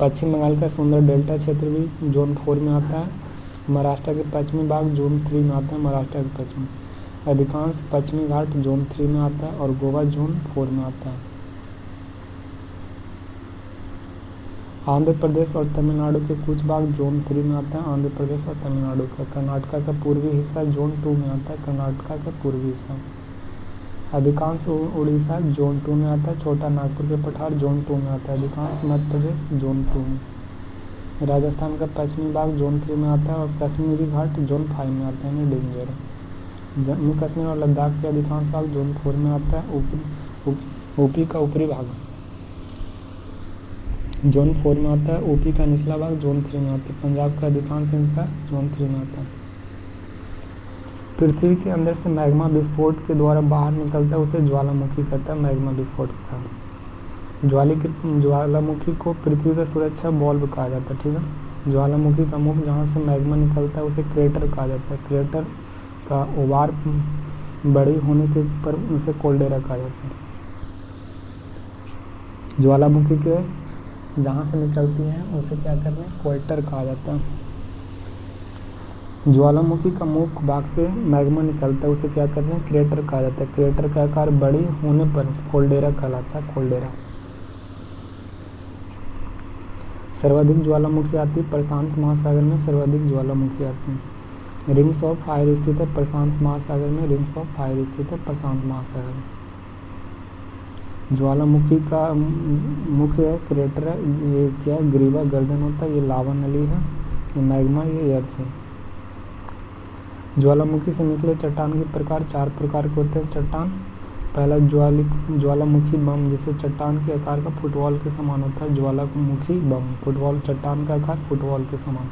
पश्चिम बंगाल का सुंदर डेल्टा क्षेत्र भी जोन 4 में आता है। महाराष्ट्र के पश्चिमी भाग जोन 3 में आता है। महाराष्ट्र के पश्चिमी अधिकांश पश्चिमी घाट जोन 3 में आता है और गोवा जोन 4 में आता है। आंध्र प्रदेश और तमिलनाडु के कुछ भाग जोन 3 में आता है। आंध्र प्रदेश और तमिलनाडु का। कर्नाटका का पूर्वी हिस्सा जोन 2 में आता है। कर्नाटका का पूर्वी हिस्सा। अधिकांश उड़ीसा जोन 2 में आता है। छोटा नागपुर के पठार जोन 2 में आता है। अधिकांश मध्य प्रदेश जोन 2 में। राजस्थान का पश्चिमी भाग जोन 3 में आता है और कश्मीरी घाट जोन 5 में आता है। डेंजर जम्मू कश्मीर और लद्दाख के अधिकांश भाग जोन 4 में आता है। ऊपी का ऊपरी भाग जोन 4 में आता है। ऊपी का निचला भाग जोन 3 में आता है। पंजाब का अधिकांश हिस्सा जोन 3 में आता है। पृथ्वी के अंदर से मैग्मा विस्फोट के द्वारा बाहर निकलता है, उसे ज्वालामुखी कहता है। मैग्मा विस्फोट का कारण ज्वालामुखी को पृथ्वी का सुरक्षा बॉल्ब कहा जाता है। ठीक है, ज्वालामुखी का मुख जहाँ से मैग्मा निकलता है उसे क्रेटर कहा जाता है। क्रेटर का ओवार बड़ी होने के पर उसे कोल्डेरा कहा जाता है। ज्वालामुखी के जहाँ से निकलती हैं उसे क्या करते हैं, क्रेटर कहा जाता है। ज्वालामुखी का मुख्य भाग से मैग्मा निकलता है, उसे क्या करते हैं, क्रेटर कहा जाता है। क्रेटर का आकार बड़ी होने पर कोल्डेरा कहलाता है। कोल्डेरा। सर्वाधिक ज्वालामुखी आती है प्रशांत महासागर में। सर्वाधिक ज्वालामुखी आती है। रिंग्स ऑफ फायर स्थित है प्रशांत महासागर में। रिंग्स ऑफ फायर स्थित है प्रशांत महासागर में। ज्वालामुखी का मुख्य है, क्रेटर है। ये क्या है, ग्रीवा गर्दन होता है। ये लावा नली है। ये मैग्मा, ये अर्थ है। ज्वालामुखी से निकले चट्टान के प्रकार 4 प्रकार के होते हैं। चट्टान पहला ज्वालामुखी बम, जिसे चट्टान के आकार का फुटबॉल के समान होता है। ज्वालामुखी बम, फुटबॉल, चट्टान का आकार फुटबॉल के समान।